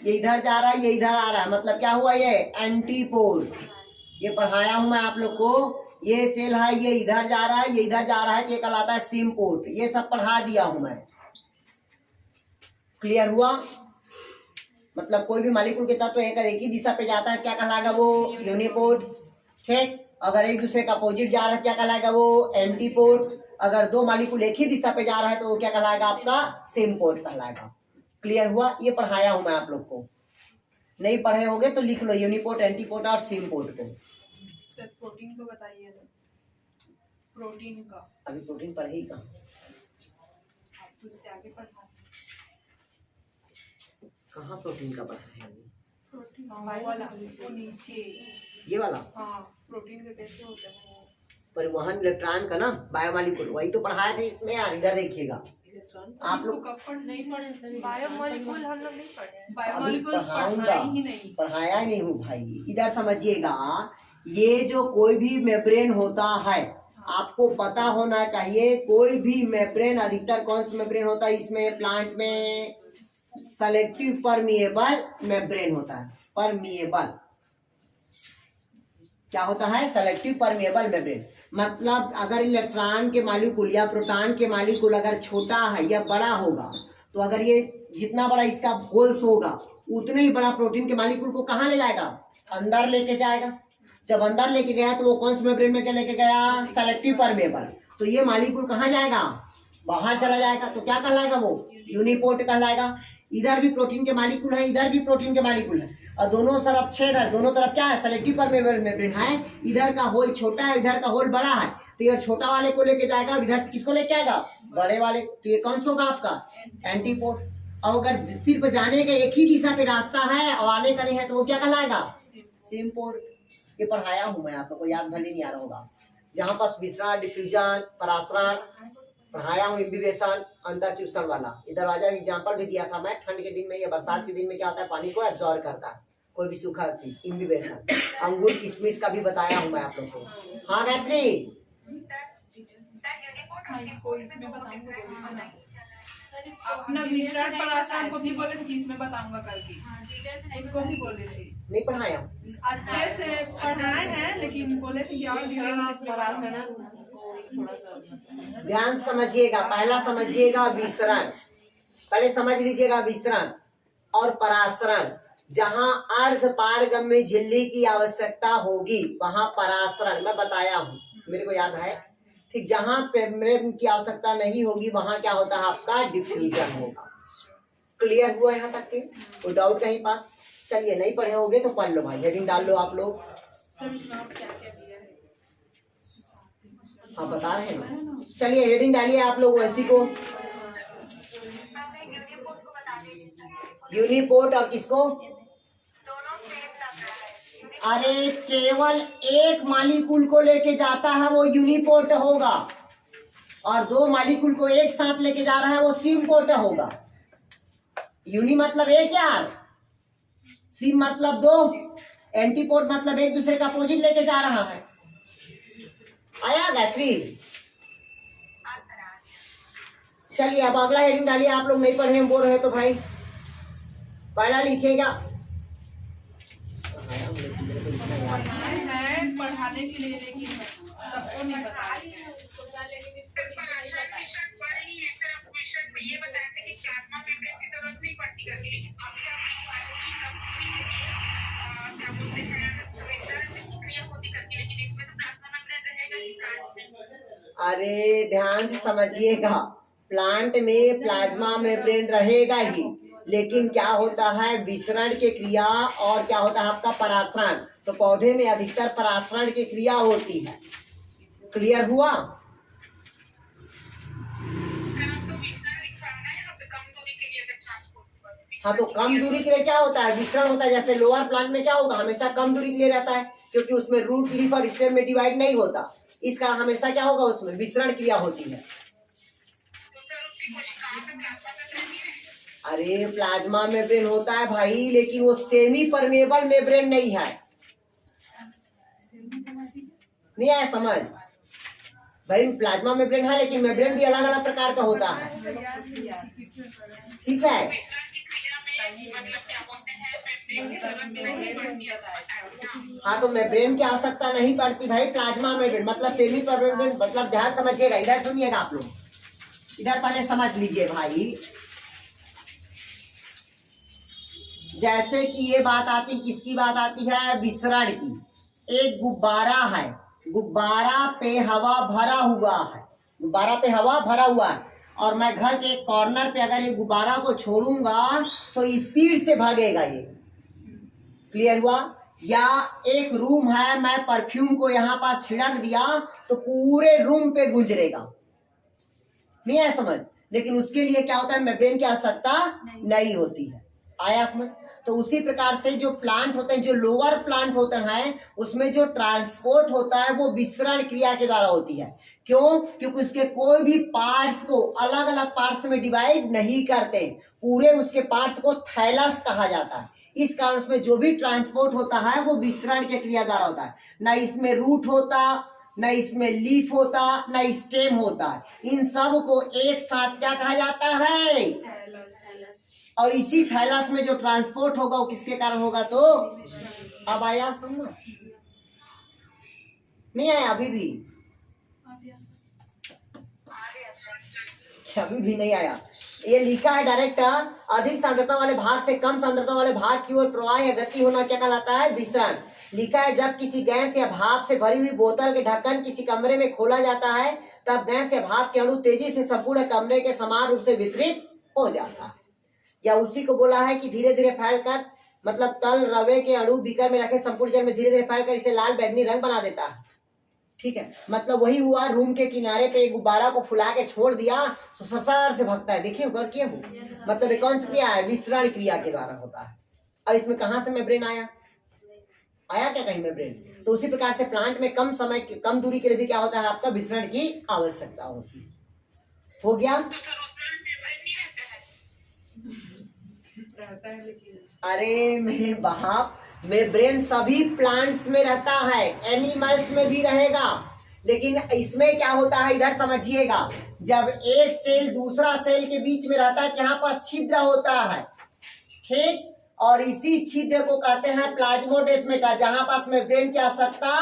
ये इधर जा रहा है, ये इधर आ रहा है, मतलब क्या हुआ, ये एंटीपोर्ट। ये पढ़ाया हूं मैं आप लोग को। ये सेल है, ये इधर जा रहा है, ये इधर जा रहा है, ये कहलाता है सिम्पोर्ट। ये सब पढ़ा दिया हूं मैं। क्लियर हुआ? मतलब कोई भी मॉलिक्यूल के तत्व अगर एक ही दिशा पे जाता है क्या कहलाएगा, वो यूनिपोर्ट। ठीक, अगर एक दूसरे का अपोजिट जा रहा है क्या कहलाएगा, वो एंटीपोर्ट। अगर दो मॉलिक्यूल एक ही दिशा पे जा रहा है तो वो क्या कहलाएगा, आपका सिम्पोर्ट कहलाएगा। क्लियर हुआ? ये पढ़ाया हूं मैं आप लोग को। नहीं पढ़े होगे तो लिख लो यूनिपोर्ट, एंटीपोर्ट और सिम्पोर्ट को। सर प्रोटीन को बताइए तो। प्रोटीन का अभी प्रोटीन पढ़े ही कहाँ, आप तो उससे आगे पढ़ा। कहाँ प्रोटीन का पढ़ा है अभी? प्रोटीन वाला वो नीचे, ये वाला हाँ प्रोटीन का कैसे होता है वो। परिवहन इलेक्ट्रॉन का ना, बायोमॉलिक्यूल, वही तो पढ़ाया था इसमें यार। इधर देखिएगा आप इसको लोग। कब पढ़ नहीं पढ़े सर, बायोमोलिक्यूल हम लोग नहीं पढ़े हैं। अभी बायोमोलिक्यूल्स पढ़ाऊंगा, पढ़ाई ही नहीं। पढ़ाया ही नहीं हूँ भाई। इधर समझिएगा, ये जो कोई भी मेम्ब्रेन होता है आपको पता होना चाहिए। कोई भी मेम्ब्रेन, अधिकतर कौन सा मेम्ब्रेन होता है इसमें, प्लांट में सेलेक्टिव परमिएबल मेम्ब्रेन होता है। परमिएबल क्या होता है, सेलेक्टिव परमिएबल मेम्ब्रेन। मतलब अगर इलेक्ट्रॉन के मॉलिक्यूल या प्रोटॉन के मॉलिक्यूल अगर छोटा है या बड़ा होगा, तो अगर ये जितना बड़ा इसका होल्स होगा उतने ही बड़ा प्रोटीन के मॉलिक्यूल को कहाँ ले जाएगा, अंदर लेके जाएगा। जब अंदर लेके गया तो वो कौन से मेम्ब्रेन में क्या लेके गया, सेलेक्टिव परमिएबल। तो ये मॉलिक्यूल कहाँ जाएगा, बाहर चला जाएगा। तो क्या कहलाएगा, वो यूनिपोर्ट कहलाएगा। इधर भी प्रोटीन के मॉलिक्यूल है, इधर भी प्रोटीन के मॉलिक्यूल है, और दोनों तरफ छेद है, दोनों तरफ क्या है, सेलेक्टिव परमिएबल मेम्ब्रेन है। इधर का होल छोटा है, इधर का होल बड़ा है, तो ये छोटा वाले को लेके जाएगा और इधर से किसको लेके आएगा, बड़े वाले। तो ये कौन सा होगा आपका एंटीपोर्ट। और अगर सिर्फ जाने का एक ही दिशा पे रास्ता है और आने का नहीं है तो वो क्या कहलाएगा, सिम्पोर्ट। ये पढ़ाया हूं मैं, आप लोग को याद भले नहीं आ रहा होगा। जहां पर विसरण, डिफ्यूजन, परासरण पढ़ाया हूँ, इम्बिबेशन, अंतःचूषण वाला। इधर वाला एग्जाम्पल भी दिया था मैं। ठंड के दिन में या बरसात के दिन में क्या होता है, पानी को एब्जॉर्ब करता है कोई भी सूखा चीज, इम्बिबेशन। अंगूर किशमिश का भी बताया हूँ मैं आप लोग को। हाँ गायत्री, इसको इसमें बताऊंगा। अपना विसरण पराशरण को भी बोले थे कि इसमें बताऊंगा करके, इसको भी बोले थे। नहीं पढ़ाया हूँ, अच्छे से पढ़ाए हैं लेकिन बोले थे कि और डिटेल्स इसमें पराशरण बताऊंगा। को थोड़ा सा ध्यान समझिएगा। पहला समझिएगा विसरण, पहले समझ लीजिएगा विसरण और परासरण। जहां अर्ध पारगम्य झिल्ली की आवश्यकता होगी वहां परासरण मैं बताया हूँ, मेरे को याद है। ठीक, जहां मेम्ब्रेन की आवश्यकता नहीं होगी वहां क्या होता है, आपका डिफ्यूजन होगा। क्लियर हुआ यहाँ तक के? कोई डाउट कहीं पास? चलिए, नहीं पढ़े होगे तो पढ़ लो भाई, हेडिंग डाल लो आप लोग। सर इसमें आप क्या क्या दिया है? हाँ बता रहे हैं। चलिए हेडिंग डालिए आप लोग वैसी को। यूनिपोर्ट और किसको, अरे केवल एक मॉलिक्यूल को लेके जाता है वो यूनिपोर्ट होगा, और दो मॉलिक्यूल को एक साथ लेके जा रहा है वो सिम्पोर्ट होगा। यूनि मतलब एक यार, सिम मतलब दो, एंटीपोर्ट मतलब एक दूसरे का अपोजिट लेके जा रहा है। आया गायत्री? चलिए अब अगला हेडिंग डालिए। आप लोग नहीं पढ़े हैं बोल रहे तो भाई पहला लिखेगा। है पढ़ाने के लिए, लेकिन सबको नहीं बता रही है। ये बताया था कि प्लाज्मा मेम्ब्रेन की जरूरत नहीं पड़ती करके, लेकिन अभी क्या बोलते हैं विसरण की क्रिया होती करके, लेकिन इसमें तो प्लाज्मा मेम्ब्रेन रहेगा ही प्लांट में। अरे ध्यान से समझिएगा, प्लांट में प्लाज्मा मेम्ब्रेन रहेगा ही, लेकिन क्या होता है विसरण की क्रिया और क्या होता है आपका परासरण। तो पौधे में अधिकतर परासरण की क्रिया होती है। क्लियर हुआ? हाँ तो कम दूरी के लिए क्या होता है विसरण होता है। जैसे लोअर प्लांट में क्या होगा, हमेशा कम दूरी के लिए रहता है, क्योंकि उसमें रूट लीफ और स्टेम में डिवाइड नहीं होता। इस कारण हमेशा क्या होगा उसमें विसरण क्रिया होती है। अरे प्लाज्मा मेम्ब्रेन होता है भाई, लेकिन वो सेमी परमेबल मेम्ब्रेन नहीं है। नहीं आया समझ भाई? प्लाज्मा मेम्ब्रेन है, लेकिन मेम्ब्रेन भी अलग अलग प्रकार का होता है। ठीक है, हाँ तो मेम्ब्रेन की आवश्यकता नहीं पड़ती भाई। प्लाज्मा मेम्ब्रेन मतलब सेमी परमेबल मतलब, ध्यान समझिएगा, इधर सुनिएगा आप लोग, इधर पहले समझ लीजिए भाई। जैसे कि ये बात आती, किसकी बात आती है विसरण की। एक गुब्बारा है, गुब्बारा पे हवा भरा हुआ है, गुब्बारा पे हवा भरा हुआ है, और मैं घर के एक कॉर्नर पे अगर ये गुब्बारा को छोड़ूंगा तो स्पीड से भागेगा ये। क्लियर हुआ? या एक रूम है, मैं परफ्यूम को यहाँ पास छिड़क दिया तो पूरे रूम पे गुंजरेगा। नहीं है समझ? लेकिन उसके लिए क्या होता है मेम्ब्रेन की आवश्यकता नहीं होती है। आया समझ? तो उसी प्रकार से जो प्लांट होते हैं, जो लोअर प्लांट होते हैं, उसमें जो ट्रांसपोर्ट होता है वो विसरण क्रिया के द्वारा होती है। क्यों? क्योंकि उसके कोई भी पार्ट्स को अलग अलग पार्ट्स में डिवाइड नहीं करते, पूरे उसके पार्ट्स को थैलस कहा जाता है। इस कारण उसमें जो भी ट्रांसपोर्ट होता है वो विसरण के क्रिया द्वारा होता है। न इसमें रूट होता, न इसमें लीफ होता, न स्टेम होता। इन सब को एक साथ क्या कहा जाता है? और इसी थैलस में जो ट्रांसपोर्ट होगा वो किसके कारण होगा? तो अब आया समझ? नहीं आया अभी भी? अभी भी नहीं आया? ये लिखा है डायरेक्ट, अधिक सांद्रता वाले भाग से कम सांद्रता वाले भाग की ओर प्रवाह या गति होना क्या कहलाता है? विसरण। लिखा है जब किसी गैस या भाप से भरी हुई बोतल के ढक्कन किसी कमरे में खोला जाता है, तब गैस या भाप के अणु तेजी से संपूर्ण कमरे के समान रूप से वितरित हो जाता है। या उसी को बोला है कि धीरे धीरे फैलकर, मतलब तल रवे के अणु बीकर में रखे संपूर्ण जल में धीरे धीरे फैलकर इसे लाल बैंगनी रंग बना देता है। ठीक है, मतलब वही हुआ, रूम के किनारे पे एक गुब्बारा को फुला के छोड़ दिया तो ससार से भगता है। देखिए गौर किए हो? मतलब ये कौन सी क्रिया है? विसरण क्रिया के द्वारा होता है। अब इसमें कहां से मेम्ब्रेन आया? आया क्या कहीं मेम्ब्रेन? तो उसी प्रकार से प्लांट में कम समय, कम दूरी के लिए भी क्या होता है आपका विसरण की आवश्यकता होती है। हो गया? रहता है लेकिन अरे मेरे बाप, मेम्ब्रेन सभी प्लांट्स में रहता है, एनिमल्स में भी रहेगा, लेकिन इसमें क्या होता है इधर समझिएगा। जब एक सेल दूसरा सेल के बीच में रहता है, यहाँ पर छिद्र होता है, ठीक, और इसी छिद्र को कहते हैं प्लाज्मोडेस्माटा, जहां पास मेम्ब्रेन की आवश्यकता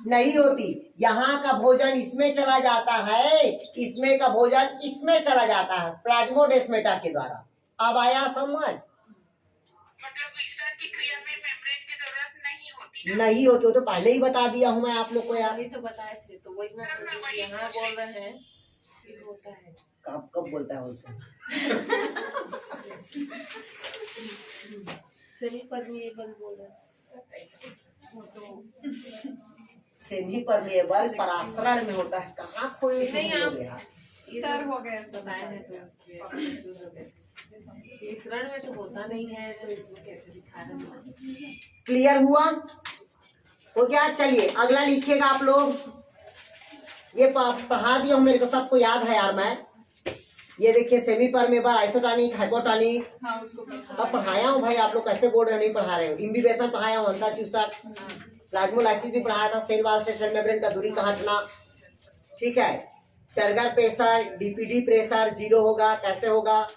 नहीं होती। यहाँ का भोजन इसमें चला जाता है, इसमें का भोजन इसमें चला जाता है प्लाज्मोडेस्माटा के द्वारा। अब आया समझ? मतलब विसरण की क्रिया में मेम्ब्रेन की जरूरत नहीं होती। नहीं होती, वो तो पहले ही बता दिया हूँ मैं आप लोग को यार। वही तो बताए थे, तो वही मैं सोची यहाँ बोल रहे हैं कि होता है। कब बोलता है बोलता है? सेमी परमिएबल बोल रहे सेमी परमेबल परासरण में होता है। कहाँ कोई नहीं, आप- सर हो गया सब। बताए हैं तो विसरण में तो होता नहीं है, तो इसमें कैसे दिखा रहे हैं? क्लियर हुआ? हो गया? चलिए अगला लिखिएगा आप लोग। ये पढ़ा दिया हूँ, मेरे को सबको याद है यार। मैं ये देखिए सेमी परमेबल, आइसोटॉनिक, हाइपोटॉनिक हाँ उसको पता सब पढ़ाया हूँ भाई। आप लोग कैसे बोल रहे हो नहीं पढ़ा रहे हो? इम्बिबेशन पढ़ाया हूँ, अंता चूसट, प्लाज्मोलाइसिस भी पढ़ाया था, सेल वाल से सेल मेम्ब्रेन का दूरी कहाँ हटना, ठीक है। टर्गर प्रेशर, डीपीडी प्रेशर 0 होगा, कैसे होगा?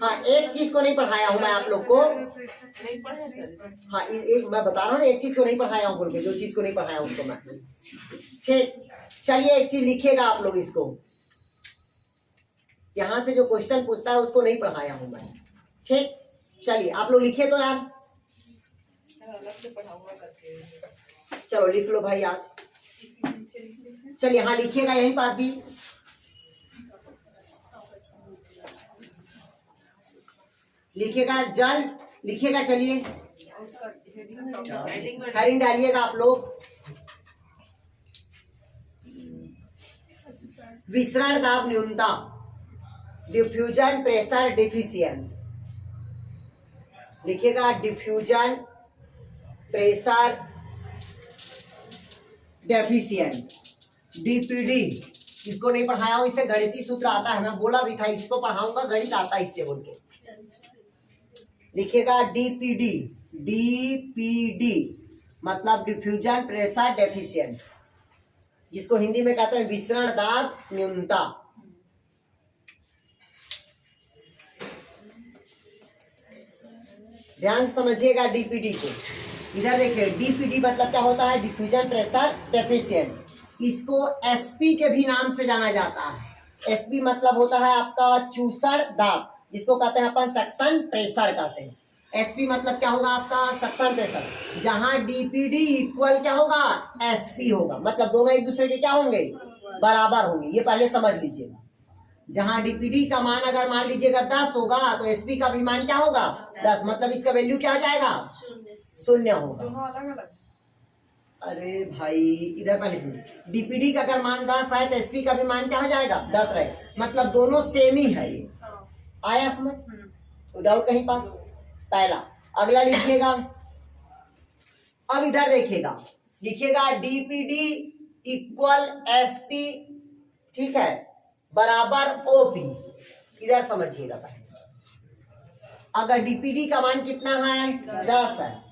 हाँ, एक चीज को नहीं पढ़ाया हूं मैं आप लोग को। नहीं पढ़े सर। हाँ, एक मैं बता रहा हूँ ना, एक चीज को नहीं पढ़ाया हूँ बोल के, जो चीज को नहीं पढ़ाया उसको मैं। ठीक, चलिए एक चीज लिखिएगा आप लोग इसको। यहाँ से जो क्वेश्चन पूछता है उसको नहीं पढ़ाया हूँ मैं। ठीक, चलिए आप लोग लिखे तो यार, अलग से पढ़ाऊंगा करके। चलो लिख लो भाई आज। इसके नीचे लिख लेते चलिए हाँ लिखिएगा यहीं पास भी। लिखिएगा जल, लिखिएगा। चलिए हैं और उसका हेडिंग हेडिंग डालिएगा आप लोग। विसरण दाब न्यूनता, डिफ्यूजन प्रेशर डिफिशियंस। लिखिएगा डिफ्यूजन प्रेशर डेफिशिएंट, डीपीडी। इसको नहीं पढ़ाया हूं, इससे गणितीय सूत्र आता है, मैं बोला भी था इसको पढ़ाऊंगा, गणित आता है इससे बोल के। लिखिएगा डीपीडी, डीपीडी मतलब डिफ्यूजन प्रेशर डेफिशिएंट, जिसको हिंदी में कहते हैं विसरण दाब न्यूनता। ध्यान से समझिएगा डीपीडी को। इधर देखिए, डीपीडी मतलब क्या होता है? Diffusion pressure deficient. इसको एसपी के भी नाम से जाना जाता है। एसपी मतलब होता है आपका चूसण दाब, जिसको कहते हैं अपन सक्शन प्रेशर कहते हैं। एसपी मतलब क्या होगा आपका? Suction pressure. जहां डीपीडी इक्वल क्या होगा? एसपी होगा, मतलब दोनों एक दूसरे के क्या होंगे? बराबर होंगे। ये पहले समझ लीजिएगा। जहां डीपीडी का मान अगर मान लीजिएगा 10 होगा, तो एसपी का भी मान क्या होगा? 10, मतलब इसका वैल्यू क्या हो जाएगा? 0 होगा। दोनों अलग अलग। अरे भाई इधर पहले सुनिए, डीपीडी का अगर मान 10 है तो एसपी का भी मान क्या हो जाएगा? 10 रहे, मतलब दोनों सेम ही है। ये आया समझ? तो डाउट कहीं पास? पहला। अगला लिखिएगा, अब इधर देखिएगा, लिखिएगा डीपीडी इक्वल एसपी, ठीक है, बराबर ओपी। इधर समझिएगा पहले, अगर डीपीडी का मान कितना है? 10 है,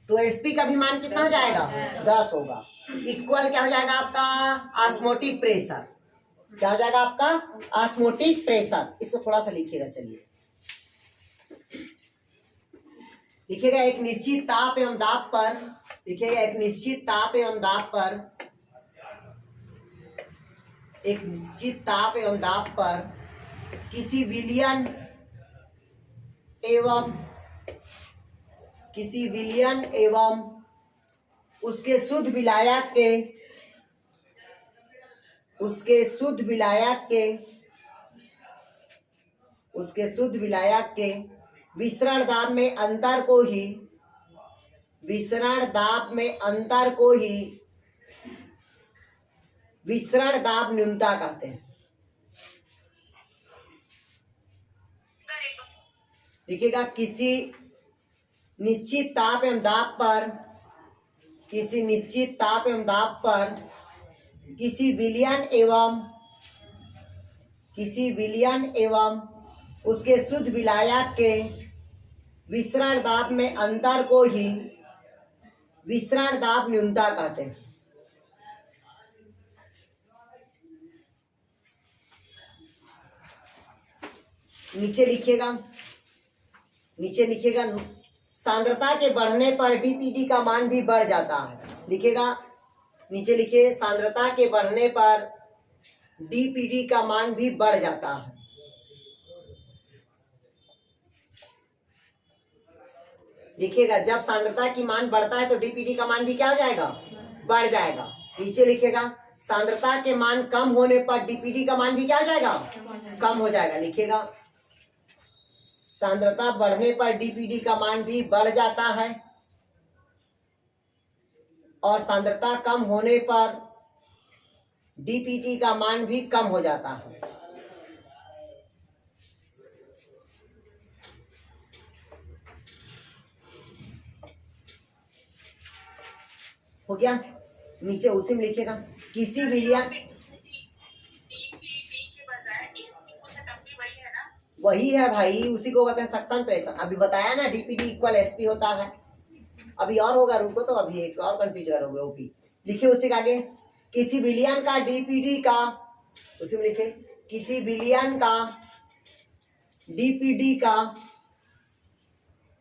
तो एसपी का भी मान कितना हो जाएगा? 10 होगा। इक्वल क्या हो जाएगा आपका? Osmotic pressure. क्या हो जाएगा आपका? Osmotic pressure. इसको थोड़ा सा लिखिएगा। चलिए लिखिएगा एक निश्चित ताप एवं दाब पर, लिखिएगा एक निश्चित ताप एवं दाब पर, एक निश्चित ताप एवं दाब पर किसी विलयन एवं उसके शुद्ध विलायक के विसरण दाब में अंतर को ही विसरण दाब न्यूनता कहते हैं। देखिएगा, किसी निश्चित ताप एवं दाब पर किसी विलयन एवं उसके शुद्ध विलायक के विसरण दाब में अंतर को ही विसरण दाब न्यूनता कहते हैं। नीचे लिखिएगा, सांद्रता के बढ़ने पर डीपीडी का मान भी बढ़ जाता है। लिखिएगा, नीचे लिखिए, सांद्रता के बढ़ने पर डीपीडी का मान भी बढ़ जाता है। लिखिएगा, जब सांद्रता की मान बढ़ता है तो डीपीडी का मान भी क्या हो जाएगा? बढ़ जाएगा। नीचे लिखिएगा, सांद्रता के मान कम होने पर डीपीडी का मान भी क्या हो जाएगा? कम हो जाएगा। लिखिएगा, सांद्रता बढ़ने पर डीपीडी का मान भी बढ़ जाता है और सांद्रता कम होने पर डीपीडी का मान भी कम हो जाता है। हो गया? नीचे उसी में लिखिएगा, किसी विलयन, वही है भाई, उसी को कहते हैं सक्शन प्रेशर। अभी बताया ना, डीपीडी इक्वल एसपी होता है। अभी और होगा, रुको, तो अभी एक और कंफ्यूज करोगे। ओपी लिखिए उसी के आगे, किसी विलयन का डीपीडी का उसी में लिखे किसी विलयन का डीपीडी का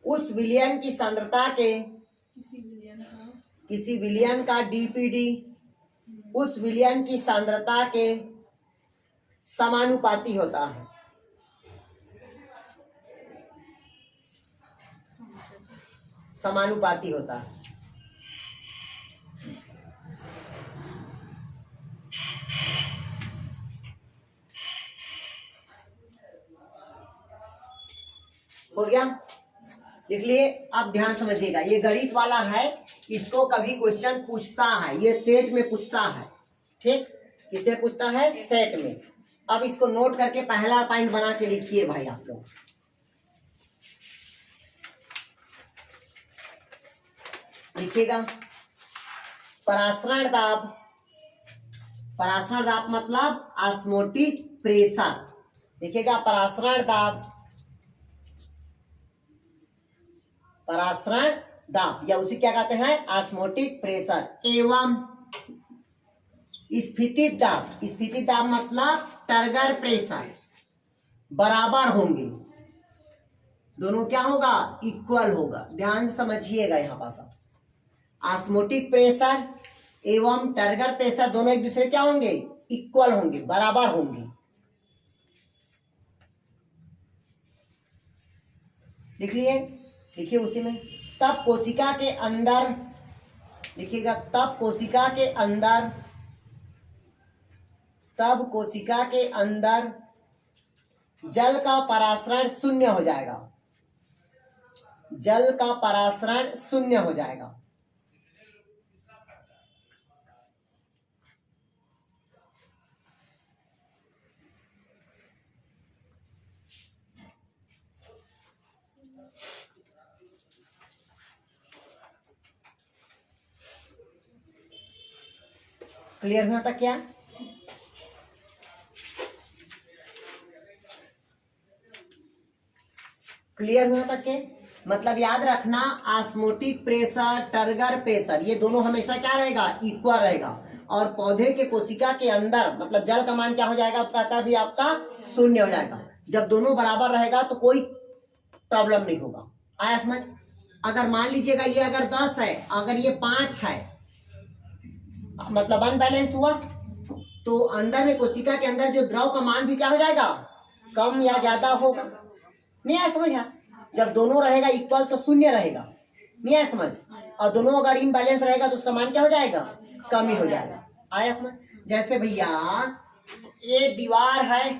उस विलयन की सांद्रता के किसी विलयन का डीपीडी उस विलयन की सांद्रता के समानुपाती होता है। समानुपाती होता है। हो गया, लिख लिए। अब ध्यान समझिएगा, ये गणित वाला है, इसको कभी क्वेश्चन पूछता है, ये सेट में पूछता है। ठीक, किसे पूछता है? सेट में। अब इसको नोट करके पहला पॉइंट बना के लिखिए भाई आप लोग। लिखिएगा परासरण दाब। परासरण दाब मतलब ऑस्मोटिक प्रेशर। लिखिएगा परासरण दाब। परासरण दाब या उसे क्या कहते हैं? ऑस्मोटिक प्रेशर एवं स्फीतित दाब। स्फीतित दाब मतलब टर्गर प्रेशर बराबर होंगे। दोनों क्या होगा? इक्वल होगा। ध्यान से समझिएगा यहाँ पास। ऑस्मोटिक प्रेशर एवं टर्गर प्रेशर दोनों एक दूसरे क्या होंगे? इक्वल होंगे, बराबर होंगे। लिख लिए? लिखिए उसी में। तब कोशिका के अंदर, लिखिएगा तब कोशिका के अंदर, तब कोशिका के अंदर जल का परासरण शून्य हो जाएगा। जल का परासरण शून्य हो जाएगा। क्लियर हुआ था क्या? क्लियर हुआ था क्या? मतलब याद रखना, ऑस्मोटिक प्रेशर, टर्गर प्रेशर, ये दोनों हमेशा क्या रहेगा? इक्वल रहेगा। और पौधे के कोशिका के अंदर मतलब जल का मान क्या हो जाएगा? कहता भी आपका शून्य हो जाएगा। जब दोनों बराबर रहेगा तो कोई प्रॉब्लम नहीं होगा। आया समझ? अगर मान लीजिएगा ये अगर 10 है, अगर ये 5 है, मतलब अनबैलेंस हुआ, तो अंदर में कोशिका के अंदर जो द्रव का मान भी क्या हो जाएगा? कम या ज्यादा होगा। नहीं आया समझ? जब दोनों रहेगा इक्वल तो शून्य रहेगा। नहीं आया समझ? और दोनों अगर इनबैलेंस रहेगा तो उसका मान क्या हो जाएगा? कम ही हो जाएगा। आया समझ? जैसे भैया ये दीवार है,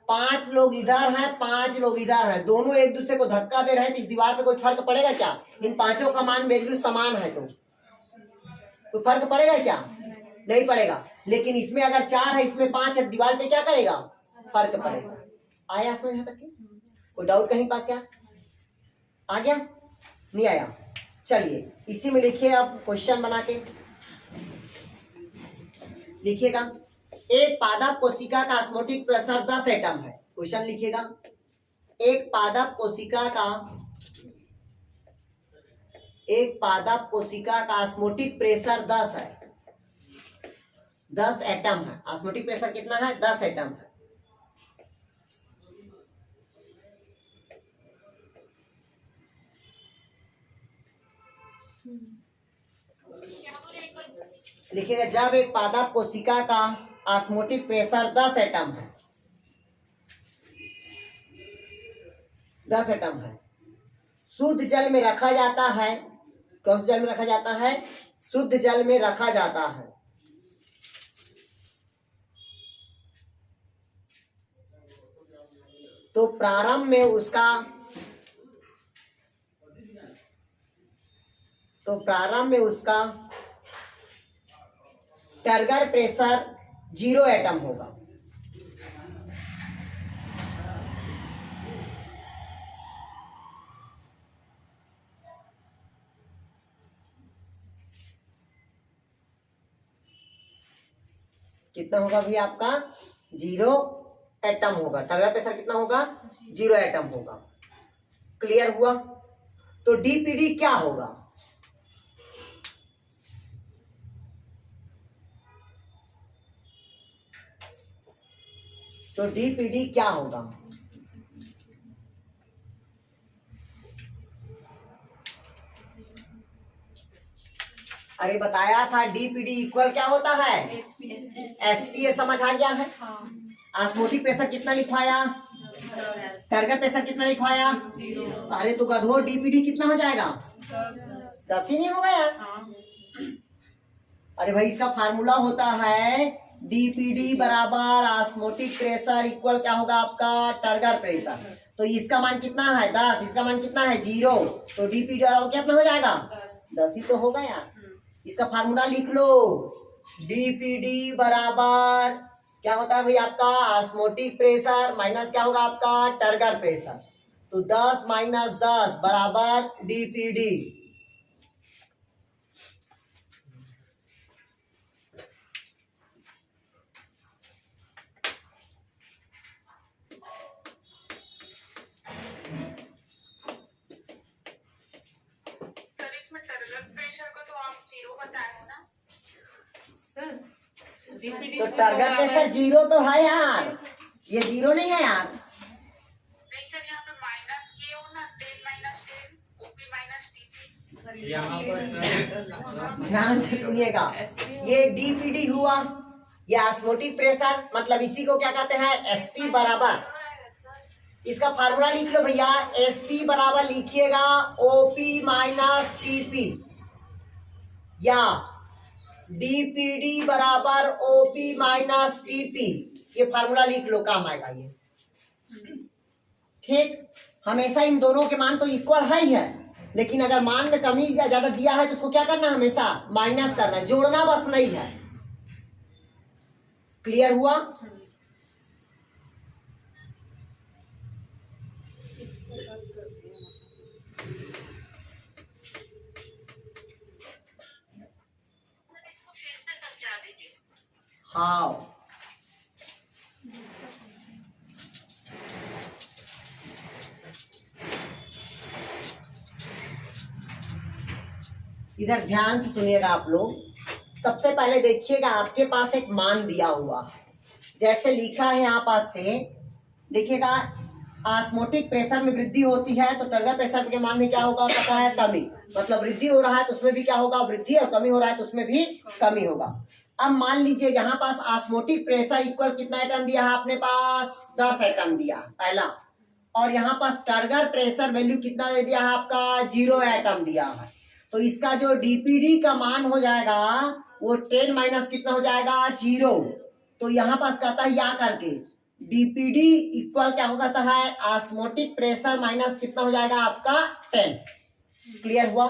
5 लोग इधर हैं, 5 लोग इधर हैं, दोनों एक दूसरे को धक्का दे रहे हैं, तो इस दीवार पे कोई फर्क पड़ेगा क्या? इन पांचों का मान वैल्यू समान है तो कोई फर्क पड़ेगा क्या? नहीं पड़ेगा। लेकिन इसमें अगर 4 है, इसमें 5 है, दीवार पे क्या करेगा? फर्क पड़ेगा। आया समझ? यहाँ तक कोई डाउट कहीं पास? यार आ गया? नहीं आया? चलिए इसी में लिखिए अब क्वेश्चन बना के लिखिएगा। एक पादप कोशिका का ऑस्मोटिक प्रेशर 10 एटम है। क्वेश्चन लिखिएगा, एक पादप कोशिका का ऑस्मोटिक प्रेशर 10 है, 10 एटम है। ऑस्मोटिक प्रेशर कितना है? 10 एटम है। लिखिएगा जब एक पादप कोशिका का ऑस्मोटिक प्रेशर 10 एटम है, 10 एटम है, शुद्ध जल में रखा जाता है। कौन से जल में रखा जाता है? शुद्ध जल में रखा जाता है। तो प्रारंभ में उसका टर्गर प्रेशर 0 एटम होगा। कितना होगा भी आपका? 0 एटम होगा। टर्गर प्रेशर कितना होगा? 0 एटम होगा। क्लियर हुआ? तो डीपीडी क्या होगा? तो डीपीडी क्या होगा? अरे बताया था डीपीडी इक्वल क्या होता है? एसपीए समझ आ गया है। हाँ ऑस्मोटिक प्रेशर कितना लिखवाया? टारगेट प्रेशर कितना लिखवाया? 0 अरे तो गधो डीपीडी कितना हो जाएगा? 10 10 ही नहीं हो गया? हाँ अरे भाई इसका फार्मूला होता है डीपीडी बराबर ऑस्मोटिक प्रेशर इक्वल क्या होगा आपका? Target pressure. तो इसका मान कितना है? 10। इसका मान कितना है? 0। तो डीपीडी बराबर कितना हो जाएगा? 10 ही तो होगा यार। इसका फार्मूला लिख लो, डीपीडी बराबर क्या होता है भाई आपका? ऑस्मोटिक प्रेशर माइनस क्या होगा आपका? Target pressure. तो 10 माइनस 10 बराबर डीपीडी। सर इसमें टारगेट प्रेशर को तो आप 0 बताए हो ना? सर डीपीडी तो टारगेट प्रेशर 0 तो है यार, ये 0 नहीं है यार। नहीं सर, यहाँ पे माइनस किए हो ना, 10 माइनस 10 ओपी माइनस टीपी। यहाँ पर ध्यान से सुनिएगा, ये डीपीडी हुआ, ये ऑस्मोटिक प्रेशर मतलब इसी को क्या कहते हैं? एसपी बराबर, इसका फार्मूला लिख लो भैया, एसपी बराबर लिखिएगा ओपी माइनस टीपी, या डीपीडी बराबर ओपी माइनस टीपी। ये फार्मूला लिख लो, काम आएगा ये। ठीक, हमेशा इन दोनों के मान तो इक्वल है ही है, लेकिन अगर मान में कमी या ज्यादा दिया है तो उसको क्या करना? हमेशा माइनस करना, जोड़ना बस नहीं है। क्लियर हुआ? इसको फिर से समझा दीजिए। हाँ, इधर ध्यान से सुनिएगा आप लोग। सबसे पहले देखिएगा आपके पास एक मान दिया हुआ, जैसे लिखा है यहाँ पास से देखिएगा, ऑस्मोटिक प्रेशर में वृद्धि होती है तो टारगेट प्रेशर के मान में क्या होगा? पता है कमी, मतलब वृद्धि हो रहा है तो उसमें भी क्या होगा? वृद्धि, और कमी हो रहा है तो उसमें भी कमी होगा। अब मान लीजिए यहाँ पास ऑस्मोटिक प्रेशर इक्वल कितना एटम दिया है आपने पास? 10 एटम दिया पहला, और यहाँ पास टारगेट प्रेशर वैल्यू कितना दे दिया है आपका? 0 एटम दिया है। तो इसका जो डीपीडी का मान हो जाएगा वो 10 माइनस कितना हो जाएगा? 0। तो यहाँ पास कहता है या करके डीपीडी इक्वल क्या होगा? कहता है ऑस्मोटिक प्रेशर माइनस कितना हो जाएगा आपका? 10। क्लियर हुआ?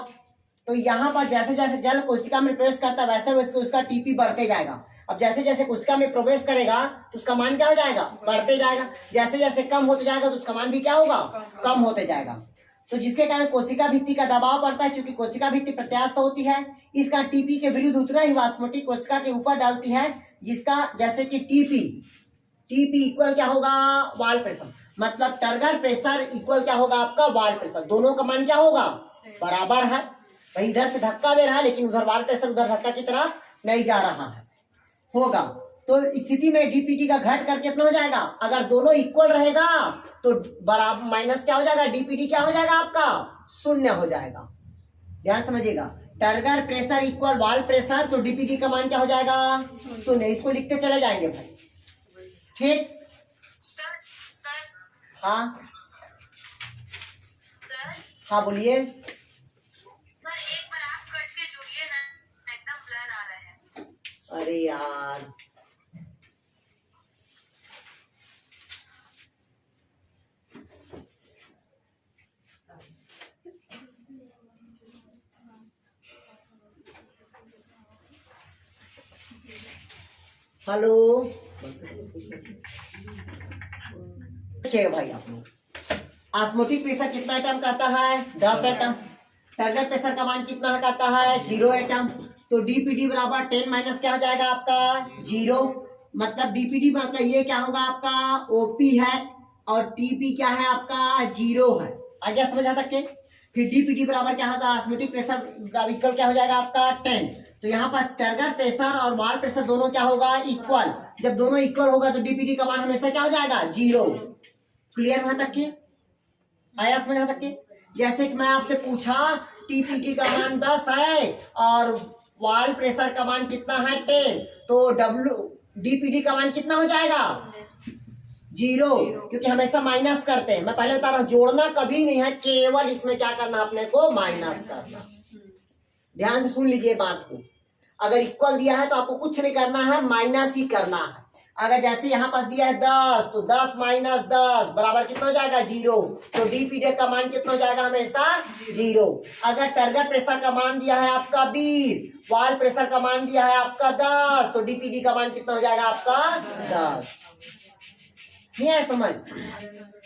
तो यहाँ पर जैसे जैसे जल कोशिका में प्रवेश करता है वैसे वैसे उसका टीपी बढ़ते जाएगा। अब जैसे जैसे कोशिका में प्रवेश करेगा तो उसका मान क्या हो जाएगा? बढ़ते जाएगा। जैसे जैसे कम होते जाएगा तो उसका मान भी क्या होगा? कम होते जाएगा। तो जिसके कारण कोशिका भित्ति का दबाव पड़ता है, क्योंकि कोशिका भित्ति प्रत्यास्थ होती है, इसका टीपी के विरुद्ध उतना ही ऑस्मोटिक कोशिका के ऊपर डालती है, जिसका जैसे कि टीपी इक्वल क्या होगा? वॉल प्रेशर, मतलब टारगेट प्रेशर इक्वल क्या होगा आपका? Wall pressure. दोनों का मान क्या होगा? बराबर है। भाई इधर से धक्का दे रहा है लेकिन उधर वॉल प्रेशर उधर धक्का की तरह नहीं जा रहा है, होगा। तो स्थिति में डीपीटी का घट कर कितना हो जाएगा? अगर दोनों इक्वल रहेगा तो बराबर माइनस क्या हो जाएगा? डीपीटी क्या हो जाएगा आपका? 0 हो जाएगा। ध्यान समझिएगा, target pressure equal wall pressure, तो डीपीटी का मान क्या हो जाएगा? 0। इसको लिखते चले जाएंगे भाई। ठीक, सर हाँ सर हाँ बोलिए। सर एक बार आप कट के जुड़िए ना, एकदम ब्लर आ रहा है। अरे यार, हेलो, देखिएगा भाई आप लोग, ऑस्मोटिक प्रेशर कितना एटम कहता है? 10 एटम। टारगेट प्रेशर का मान कितना कहता है? 0 एटम। तो डीपीडी बराबर 10 माइनस क्या हो जाएगा आपका? 0। मतलब डीपीडी मतलब ये क्या होगा आपका? ओपी है, और टीपी क्या है आपका? 0 है। आ गया समझ तक के? फिर डीपीडी बराबर क्या होगा? ऑस्मोटिक प्रेशर इक्वल क्या हो जाएगा आपका? 10। तो यहाँ पर टारगेट प्रेशर और वॉल प्रेशर दोनों क्या होगा? इक्वल। जब दोनों इक्वल होगा तो डीपीटी का मान हमेशा क्या हो जाएगा? 0। क्लियर वहां तक के? आया समझ? यहाँ तक के? जैसे कि मैं आपसे पूछा टीपीटी का मान 10 है और वॉल प्रेशर का मान कितना है? 10, तो डीपीटी का मान कितना हो जाएगा? 0, क्योंकि हमेशा माइनस करते हैं। मैं पहले बता रहा हूं, जोड़ना कभी नहीं है, केवल इसमें क्या करना अपने को? माइनस करना। ध्यान से सुन लीजिए बात को। अगर इक्वल दिया है तो आपको कुछ नहीं करना है, माइनस ही करना है। अगर जैसे यहाँ पास दिया है 10, तो 10 माइनस 10 बराबर कितना हो जाएगा? 0। तो डीपीटी का मान कितना हो जाएगा? हमेशा 0। अगर टारगेट प्रेशर का मान दिया है आपका 20, वॉल प्रेशर का मान दिया है आपका 10, तो डीपीटी का मान कितना हो जाएगा आपका? 10। नहीं है समझ?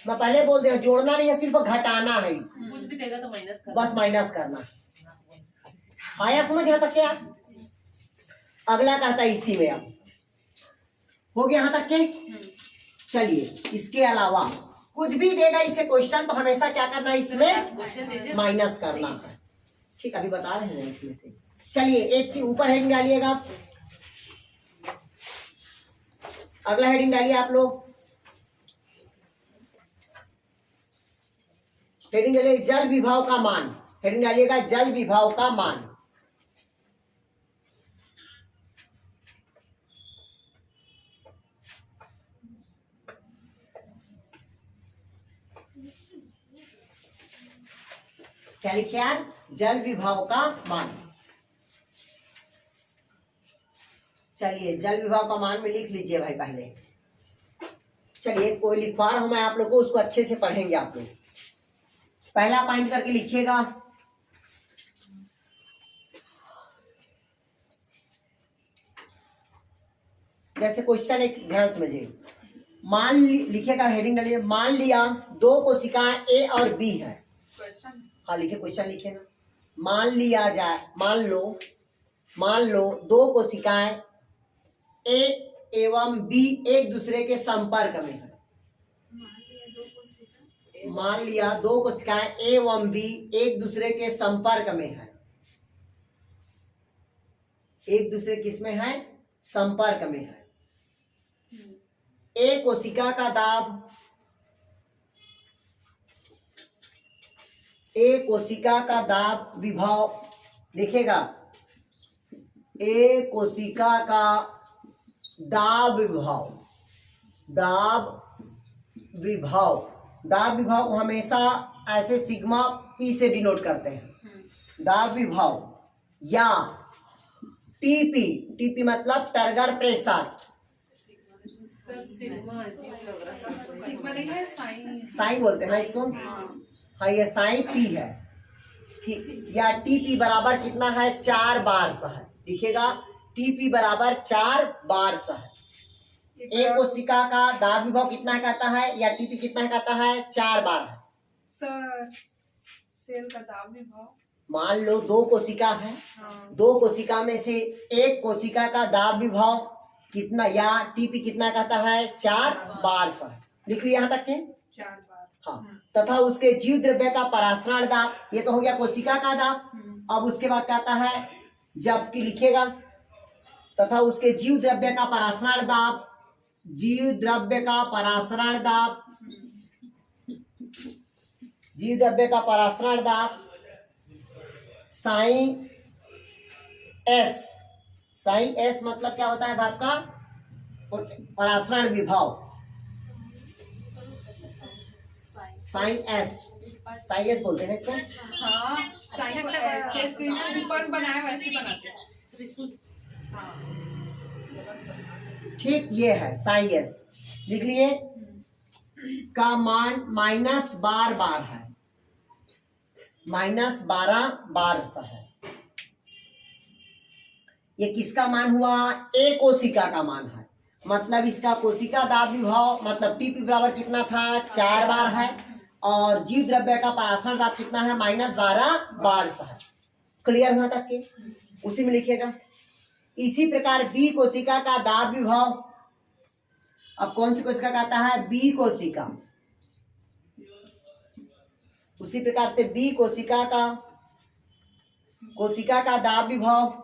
मैं पहले बोल दिया, जोड़ना नहीं है, सिर्फ घटाना है इसमें। कुछ भी देगा तो माइनस कर, बस माइनस करना। आया समझ यहाँ तक क्या? अगला कहता है इसी में। अब हो गया यहाँ तक के? चलिए, इसके अलावा कुछ भी देगा इसे क्वेश्चन तो हमेशा क्या करना है? इसमें क्वेश्चन दीजिए। माइनस करना है। ठीक, अभी बता रहे हैं इसमें से। चलिए, एक चीज ऊपर हेडिंग डालिएगा आप। अगला हेडिंग डालिए आप लोग। हेडिंग डालिए जल विभाव का मान। हेडिंग डालिएगा जल विभाव का मान। क्या लिखे यार? जल विभाव का मान। चलिए, जल विभाव का मान में लिख लीजिए भाई पहले। चलिए, कोई लिखवा रहा हूं मैं आप लोग को, उसको अच्छे से पढ़ेंगे आप लोग। पहला पॉइंट करके लिखिएगा। जैसे क्वेश्चन एक ध्यान समझिए। लिखिएगा, हेडिंग डालिए। मान लिया 2 कोशिकाएं ए और बी है। क्वेश्चन हाँ लिखे, क्वेश्चन लिखे ना। मान लिया जाए, मान लो 2 कोशिकाएं ए एवं बी एक दूसरे के संपर्क में है। मान लिया 2 कोशिकाएं ए एवं बी एक दूसरे के संपर्क में है। एक दूसरे किसमें है? संपर्क में है। ए कोशिका का दाब, ए कोशिका का दाब विभव लिखेगा। ए कोशिका का दाब विभव, दाब विभव को हमेशा ऐसे सिग्मा पी से डिनोट करते हैं। दाब विभव या टीपी मतलब टर्गर प्रेशर। सर सिग्मा अजीब लग रहा है। सिग्मा नहीं है, साइन। साइन बोलते हैं ना इसको। हाँ, ये साइन पी है। ठीक, या टीपी बराबर कितना है? 4 बार सा है। लिखेगा टीपी बराबर 4 बार सा है। एक कोशिका का दाब विभव कितना कहता है, या टीपी कितना कहता है? 4 बार है। सर सेल का दाब विभव, मान लो 2 कोशिका है। हाँ। 2 कोशिका में से एक कोशिका का दाब विभव कितना, या टीपी कितना कहता है? 4 बार सा है। लिख लिया यहाँ तक के? 4 बार। हाँ। तथा उसके जीव द्रव्य का परासरण दाब, ये तो हो गया कोशिका का दाब। अब उसके बाद कहता है, जबकि लिखेगा तथा उसके जीव द्रव्य का परासरण दाब, जीव द्रव्य का परासरण दाब, जीव द्रव्य का परासरण दाब साइन एस मतलब क्या होता है आपका? परासरण विभव। साइन एस बोलते हैं इसको। हाँ, साइन को ऐसे त्रिकोण बनाया वैसे बनाते हैं। त्रिशूल। हाँ। ठीक, ये है साइन एस। लिख लिए। का मान -12 है, -12 बार सा है। ये किसका मान हुआ? ए कोशिका का मान है। मतलब इसका कोशिका दाब विभव मतलब टीपी बराबर कितना था? 4 बार है। और जीव द्रव्य का परासरण दाब कितना है? -12 बार सा है। क्लियर हुआ तक के? उसी में लिखेगा। इसी प्रकार बी कोशिका का दाब विभव, अब कौन सी कोशिका कहता है? बी कोशिका। उसी प्रकार से बी कोशिका का दाब विभव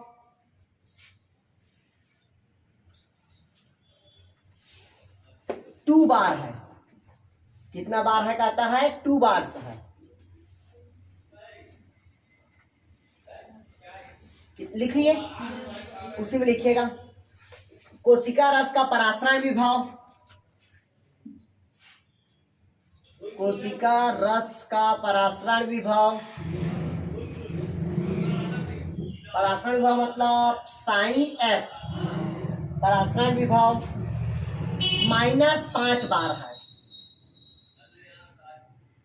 2 बार है। कितना बार है कहता है 2 बार है। लिखिए, उसी में लिखिएगा। कोशिका रस का परासरण विभव, कोशिका रस का परासरण विभव, परासरण विभव मतलब साइन एस, परासरण विभव -5 बार है,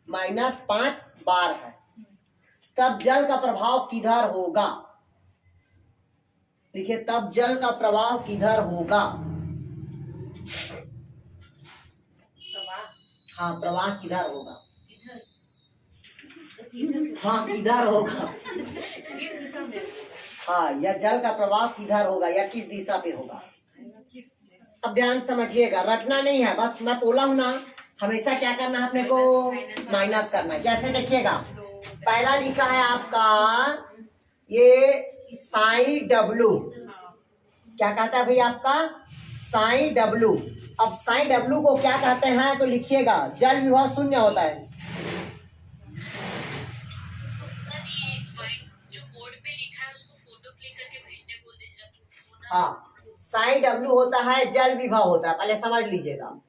-5 बार है। तब जल का प्रभाव किधर होगा? देखिए, तब जल का प्रवाह किधर होगा? हाँ, प्रवाह किधर होगा? हाँ, किधर होगा? किस दिशा में? हाँ, या जल का प्रवाह किधर होगा या किस दिशा पे होगा? अब ध्यान समझिएगा, रटना नहीं है, बस मैं बोला हूं ना, हमेशा क्या करना है अपने को? माइनस करना है। जैसे देखिएगा, पहला लिखा है आपका ये साइन डब्लू, क्या कहता है भाई आपका? Sine W. अब साइन डब्लू को क्या कहते हैं तो लिखिएगा, जल विभव शून्य होता है। जो बोर्ड पे लिखा है उसको फोटो क्लिक करके भेजने बोल दीजिए। हाँ, साइन डब्लू होता है जल विभव होता है, पहले समझ लीजिएगा।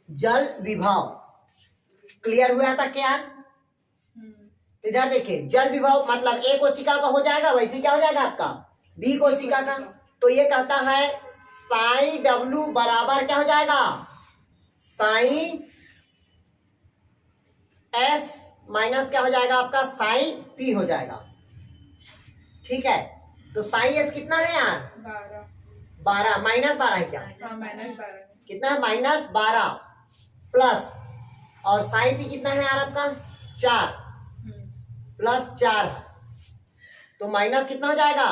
जल विभव क्लियर हुआ था क्या? इधर देखिए, जल विभव मतलब ए कोशिका का हो जाएगा, वैसे क्या हो जाएगा आपका? बी कोशिका का। तो ये कहता है साइन डब्लू बराबर क्या हो जाएगा? साइन एस माइनस क्या हो जाएगा आपका? साइन पी हो जाएगा। ठीक है, तो साइन एस कितना है यार? 12 -12 है क्या? -12 कितना है? -12 प्लस, और साइन पी कितना है यार आपका? 4 प्लस 4, तो माइनस कितना हो जाएगा?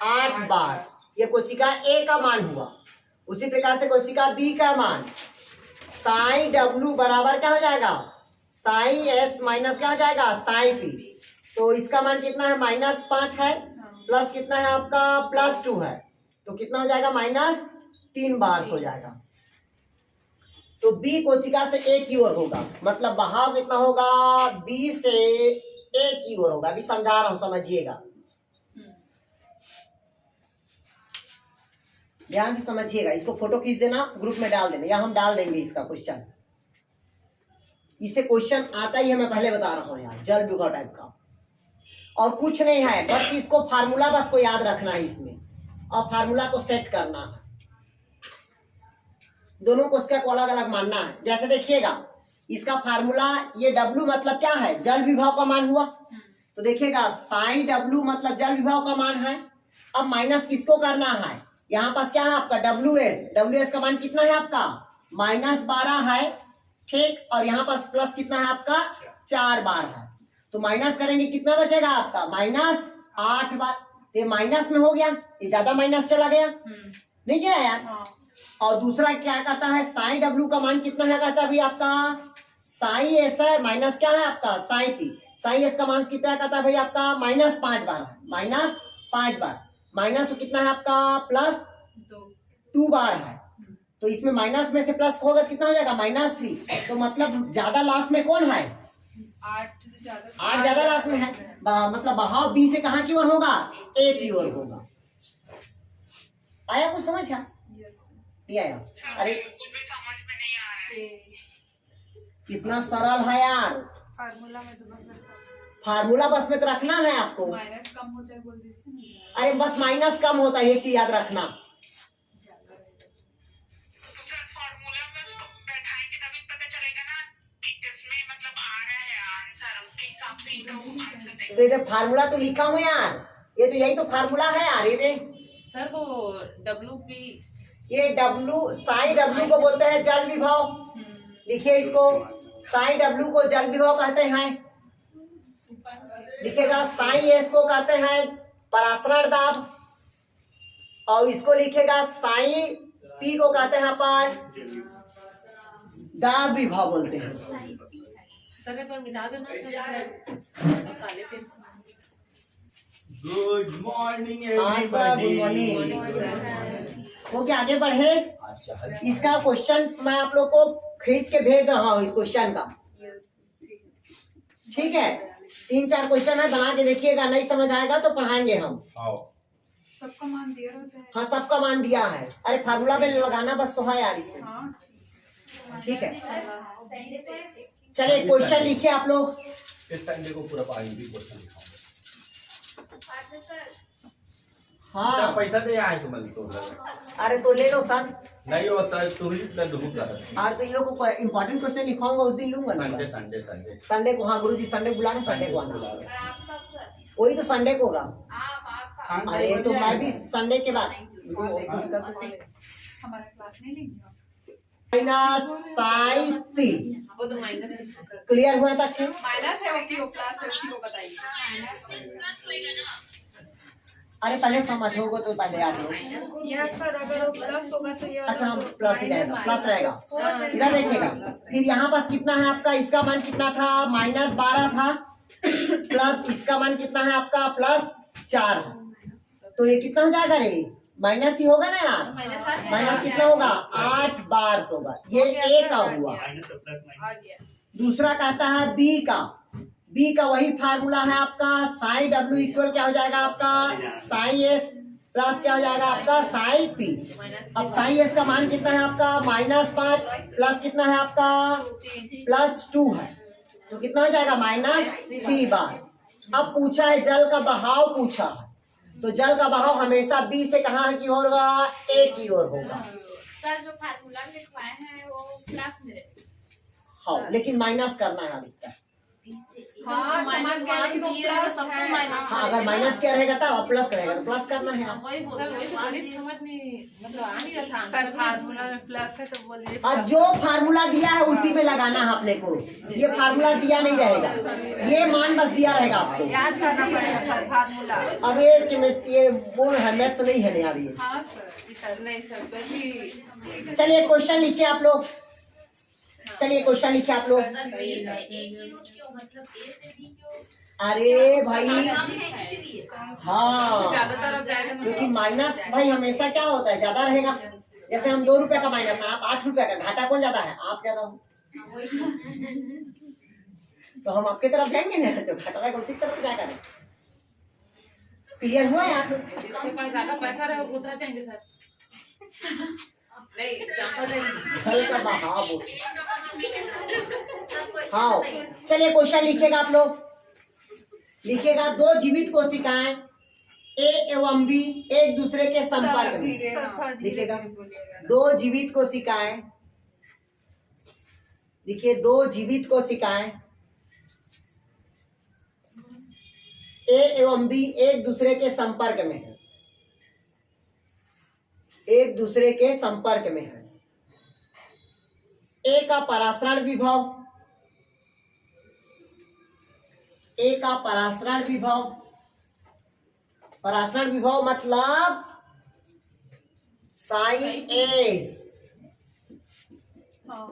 8 बार। ये कोशिका ए का मान हुआ। उसी प्रकार से कोशिका बी का मान, साइन डब्लू बराबर क्या हो जाएगा? साइन एस माइनस क्या हो जाएगा? Sine P. तो इसका मान कितना है? -5 है, प्लस कितना है आपका? +2 है, तो कितना हो जाएगा? -3 बार हो जाएगा। तो बी कोशिका से ए की ओर होगा, मतलब बहाव कितना होगा? बी से ए की ओर होगा। अभी समझा रहा हूं, समझिएगा, ध्यान से समझिएगा। इसको फोटो खींच देना, ग्रुप में डाल देना, या हम डाल देंगे इसका क्वेश्चन। इसे क्वेश्चन आता ही है, मैं पहले बता रहा हूं यार, जल विभव टाइप का। और कुछ नहीं है, बस इसको फार्मूला बस को याद रखना है इसमें, और फार्मूला को सेट करना है। दोनों को उसका अलग अलग मानना है। जैसे देखिएगा, इसका फार्मूला, ये W मतलब क्या है? जल विभव का मान हुआ। तो देखिएगा, साइन W मतलब जल विभव का मान है। अब माइनस किसको करना है? यहाँ पास क्या है आपका? WS का मान कितना है आपका? -12 है, ठीक। और यहाँ पास प्लस कितना है आपका? 4 बार है। तो माइनस करेंगे, कितना बचेगा आपका? -8 बार। ये माइनस में हो गया, ये ज्यादा माइनस चला गया, नहीं गया यार? और दूसरा क्या कहता है? साइन डब्ल्यू का मान कितना है कहता है अभी आपका? साइन एस है, माइनस क्या है आपका? Sign P. साइन एस का मान कितना कहता है भाई आपका? -5 बार है, -5 बार। माइनस कितना है आपका? +2 बार है। तो इसमें माइनस में से प्लस होगा, कितना हो जाएगा? -3। तो मतलब ज्यादा लास्ट में कौन है? 8 ज्यादा लास्ट में है। मतलब बहाव बी से कहाँ की ओर होगा? ए की ओर होगा। आया कुछ समझ क्या? नहीं आया? अरे कुछ भी समझ में नहीं आ रहा है। कितना सरल है यार। फार्मूला में तो फार्मूला बस में तो रखना है आपको। माइनस कम होता है बोल दीजिए। अरे बस माइनस कम होता है, ये चीज याद रखना। तो सर फॉर्मूला में उसको बैठाएंगे तभी पता चलेगा ना कि किसमें मतलब आ रहा है आंसर, उसके हिसाब से ही तो आंसर देंगे। तो इधर फार्मूला तो लिखा हूँ यार, ये तो यही तो फार्मूला है यार। ये दे सर वो WP, ये W, साइन W को बोलते हैं जल विभव। लिखिए इसको, साइन W को जल विभव कहते हैं। लिखेगा साइन S को कहते हैं परासरण दाब, और इसको लिखेगा साइन P को कहते हैं अपन दाब विभव बोलते हैं। सर एक बार मिटा देना सर, काले पेन से। गुड मॉर्निंग हाँ सर, गुड मॉर्निंग। वो क्या आगे बढ़े? इसका क्वेश्चन मैं आप लोग को खींच के भेज रहा हूँ इस क्वेश्चन का, ठीक है। 3-4 क्वेश्चन है, बना के देखिएगा, नहीं समझ आएगा तो पढ़ाएंगे हम। सबका मान दिया रहता है। हाँ, सबका मान दिया है। अरे फार्मूला में लगाना बस तो है यार इसमें, हाँ, ठीक है। चलिए क्वेश्चन लिखिए आप लोग। इस संडे को पूरा पाएंगे क्वेश्चन लिखाऊंगा। हाँ, पैसा दे आए तुम तो अरे तो ले लो सर। नहीं हो सर, तू ही इतना दुख कर और तो इन लोगों को इम्पोर्टेंट क्वेश्चन लिखवाऊंगा उस दिन लूंगा ना। संडे संडे संडे संडे को, हाँ गुरुजी संडे बुलाना, संडे को आना, और आपका सर वही तो संडे को होगा। आपका अरे तो मैं भी संडे के बाद हमारा क्लास नहीं लेंगे। माइनस साई पी, वो तो माइनस क्लियर हुआ तक के? माइनस है वो प्लस है, उसी को बताइए। अरे पहले समझोगे तो पहले आप लोग। अगर वो प्लस होगा तो ये अच्छा, हम प्लस ही रहेगा, प्लस रहेगा। इधर देखिएगा, फिर यहाँ पास कितना है आपका, इसका मान कितना था, -12 था, प्लस इसका मान कितना है आपका, +4 है। तो ये कितना हो जाएगा रे, माइनस ही होगा ना यार। माइनस कितना होगा, 8 बार होगा। ये ए का हुआ। दूसरा कहता है बी का। बी का वही फार्मूला है आपका, साई डब्ल्यू इक्वल क्या हो जाएगा आपका, साई एस प्लस क्या हो जाएगा आपका, साई पी। अब साई एस का मान कितना है आपका, -5 प्लस कितना है आपका, +2 है। तो कितना हो जाएगा, -3 बार। अब पूछा है जल का बहाव पूछा है, तो जल का बहाव हमेशा बी से कहाँ की ओर होगा, ए की ओर होगा। सर जो फार्मूला लिखवाए हैं वो क्लास में रहेगा। हाँ, लेकिन माइनस करना है अधिकतर। हाँ, समझ गए, लेकिन वो प्लस है। हाँ, अगर माइनस क्या रहेगा तब प्लस रहेगा, तो प्लस करना है आप। वही समझ में मतलब आ नहीं रहा था। सर फार्मूला में प्लस है तो बोलिए। और जो फार्मूला दिया है उसी पे लगाना है अपने को। ये फार्मूला दिया नहीं रहेगा, ये मान बस दिया रहेगा आपको। याद करना पड़ेगा सर फार्मूला। अब ये केमिस्ट्री, ये वो है, मैथ्स नहीं है यार ये। हाँ सर, नहीं सर, तभी चलिए क्वेश्चन लिखिए आप लोग। चलिए क्वेश्चन लिखिए आप लोग। मतलब ए से बी क्यों, अरे भाई, कम है इसीलिए। हाँ, ज्यादातर अब जाएगा ना। क्योंकि माइनस भाई हमेशा क्या होता है, ज्यादा रहेगा। जैसे हम 2 रुपए का माइनस है, आप 8 रुपए का, घाटा कौन ज्यादा है, आप ज्यादा हो। तो हम आपके तरफ जाएंगे ना, जो घाटा रहेगा उसी तरफ क्या करें। क्लियर हुआ यार? जिसके पास ज्यादा पैसा रहेगा वो उधर जाएंगे सर। नहीं, एग्जाम्पल नहीं। जल का बहाव बोल। सब क्वेश्चन हाँ, बताइए। चलिए क्वेश्चन लिखिएगा आप लोग। लिखिएगा, 2 जीवित कोशिकाएं ए एवं बी एक दूसरे के संपर्क में। धीरे ना। लिखिएगा, 2 जीवित कोशिकाएं, देखिए 2 जीवित कोशिकाएं ए एवं बी एक दूसरे के संपर्क में है, एक दूसरे के संपर्क में है। ए का परासरण विभव, ए का परासरण विभव, परासरण विभव मतलब साइन एस, हाँ,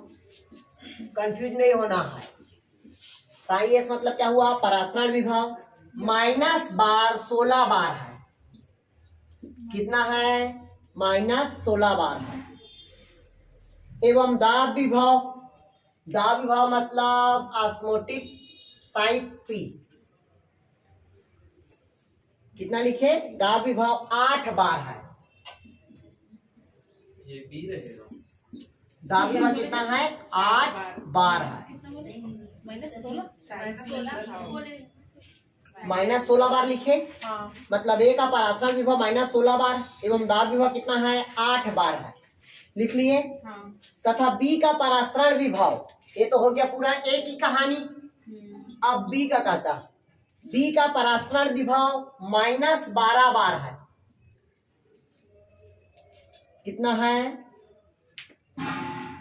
कंफ्यूज नहीं होना है। साइन एस मतलब क्या हुआ, परासरण विभव। माइनस बार 16 बार है, कितना है, -16 बार है। एवं दाब विभव, दाब विभव मतलब ऑस्मोटिक साइन पी, कितना लिखे, दाब विभव 8 बार है। ये बी रहेगा। दाब विभव कितना है, 8 बार है। -16 बार लिखे, हाँ, मतलब ए का परासरण विभव -16 बार एवं दाब विभव कितना है, 8 बार है। लिख लिए। हाँ, तथा बी का परासरण विभव, ये तो हो गया पूरा ए की कहानी। अब बी का कहता, बी का परासरण विभव -12 बार है, कितना है,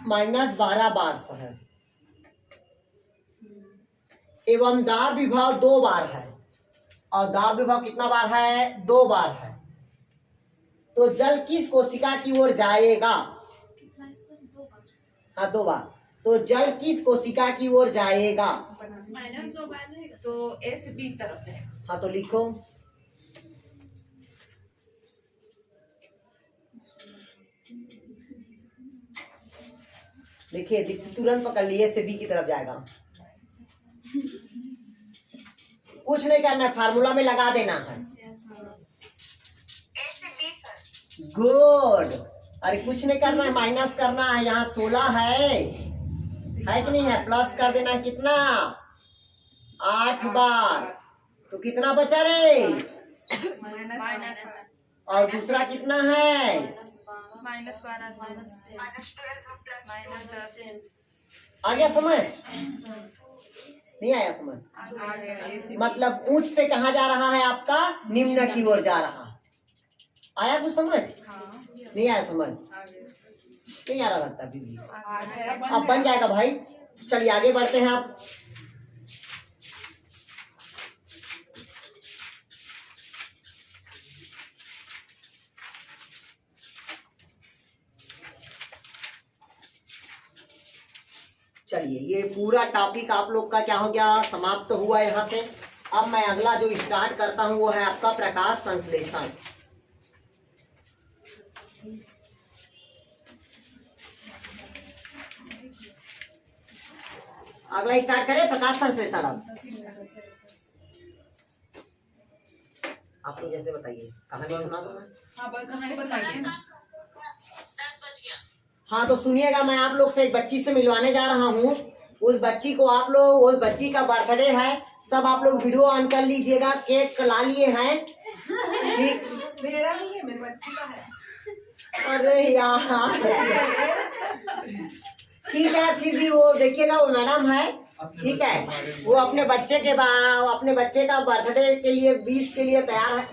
-12 बार से है। एवं दाब विभव 2 बार है, और दाब विभव कितना बार है, 2 बार है। तो जल किस कोशिका की ओर जाएगा, हाँ 2 बार। तो जल किस कोशिका की ओर जाएगा, -2 बार रहेगा। तो ए से बी तरफ जाएगा। हाँ तो लिखो, देखिए तुरंत पकड़ लिए, से बी की तरफ जाएगा। कुछ नहीं करना है, फार्मूला में लगा देना है। ए से बी सर। गुड। अरे कुछ नहीं करना है, माइनस करना है। यहाँ 16 है कि नहीं है? प्लस कर देना है कितना? 8 बार। तो कितना बचा रे? और दूसरा कितना है? -12 -12 प्लस आ गया समझ? नहीं आया समझ? मतलब उच्च से कहाँ जा रहा है आपका? निम्न की ओर जा रहा है। आया कुछ समझ? नहीं आया समझ? नहीं आ रहा लगता अभी भी। अब बन जाएगा भाई। चलिए आगे बढ़ते हैं। आप चलिए, ये पूरा टॉपिक आप लोग का क्या हो गया? समाप्त हुआ यहाँ से। अब मैं अगला जो स्टार्ट करता हूँ वो है आपका प्रकाश संश्लेषण। अगला स्टार्ट करें प्रकाश संश्लेषण। अब आप लोग जैसे बताइए, कहानी सुना दो मैं। हाँ बस उसको बताइए ना। 10 बज गया। हाँ तो सुनिएगा, मैं आप लोग से एक बच्ची से मिलवाने जा रहा हूँ। उस बच्ची को आप लोग, उस बच्ची का बर्थडे है, सब आप लोग वीडियो ऑन कर लीजिएगा। केक ला लिए हैं? ठीक। मेरा नहीं है, मेरे बच्चे का है। अरे यार ठीक है, फिर भी वो देखिएगा, वो मैडम है, ठीक है, वो अपने बच्चे का बर्थडे के लिए 20 के लिए तैयार है।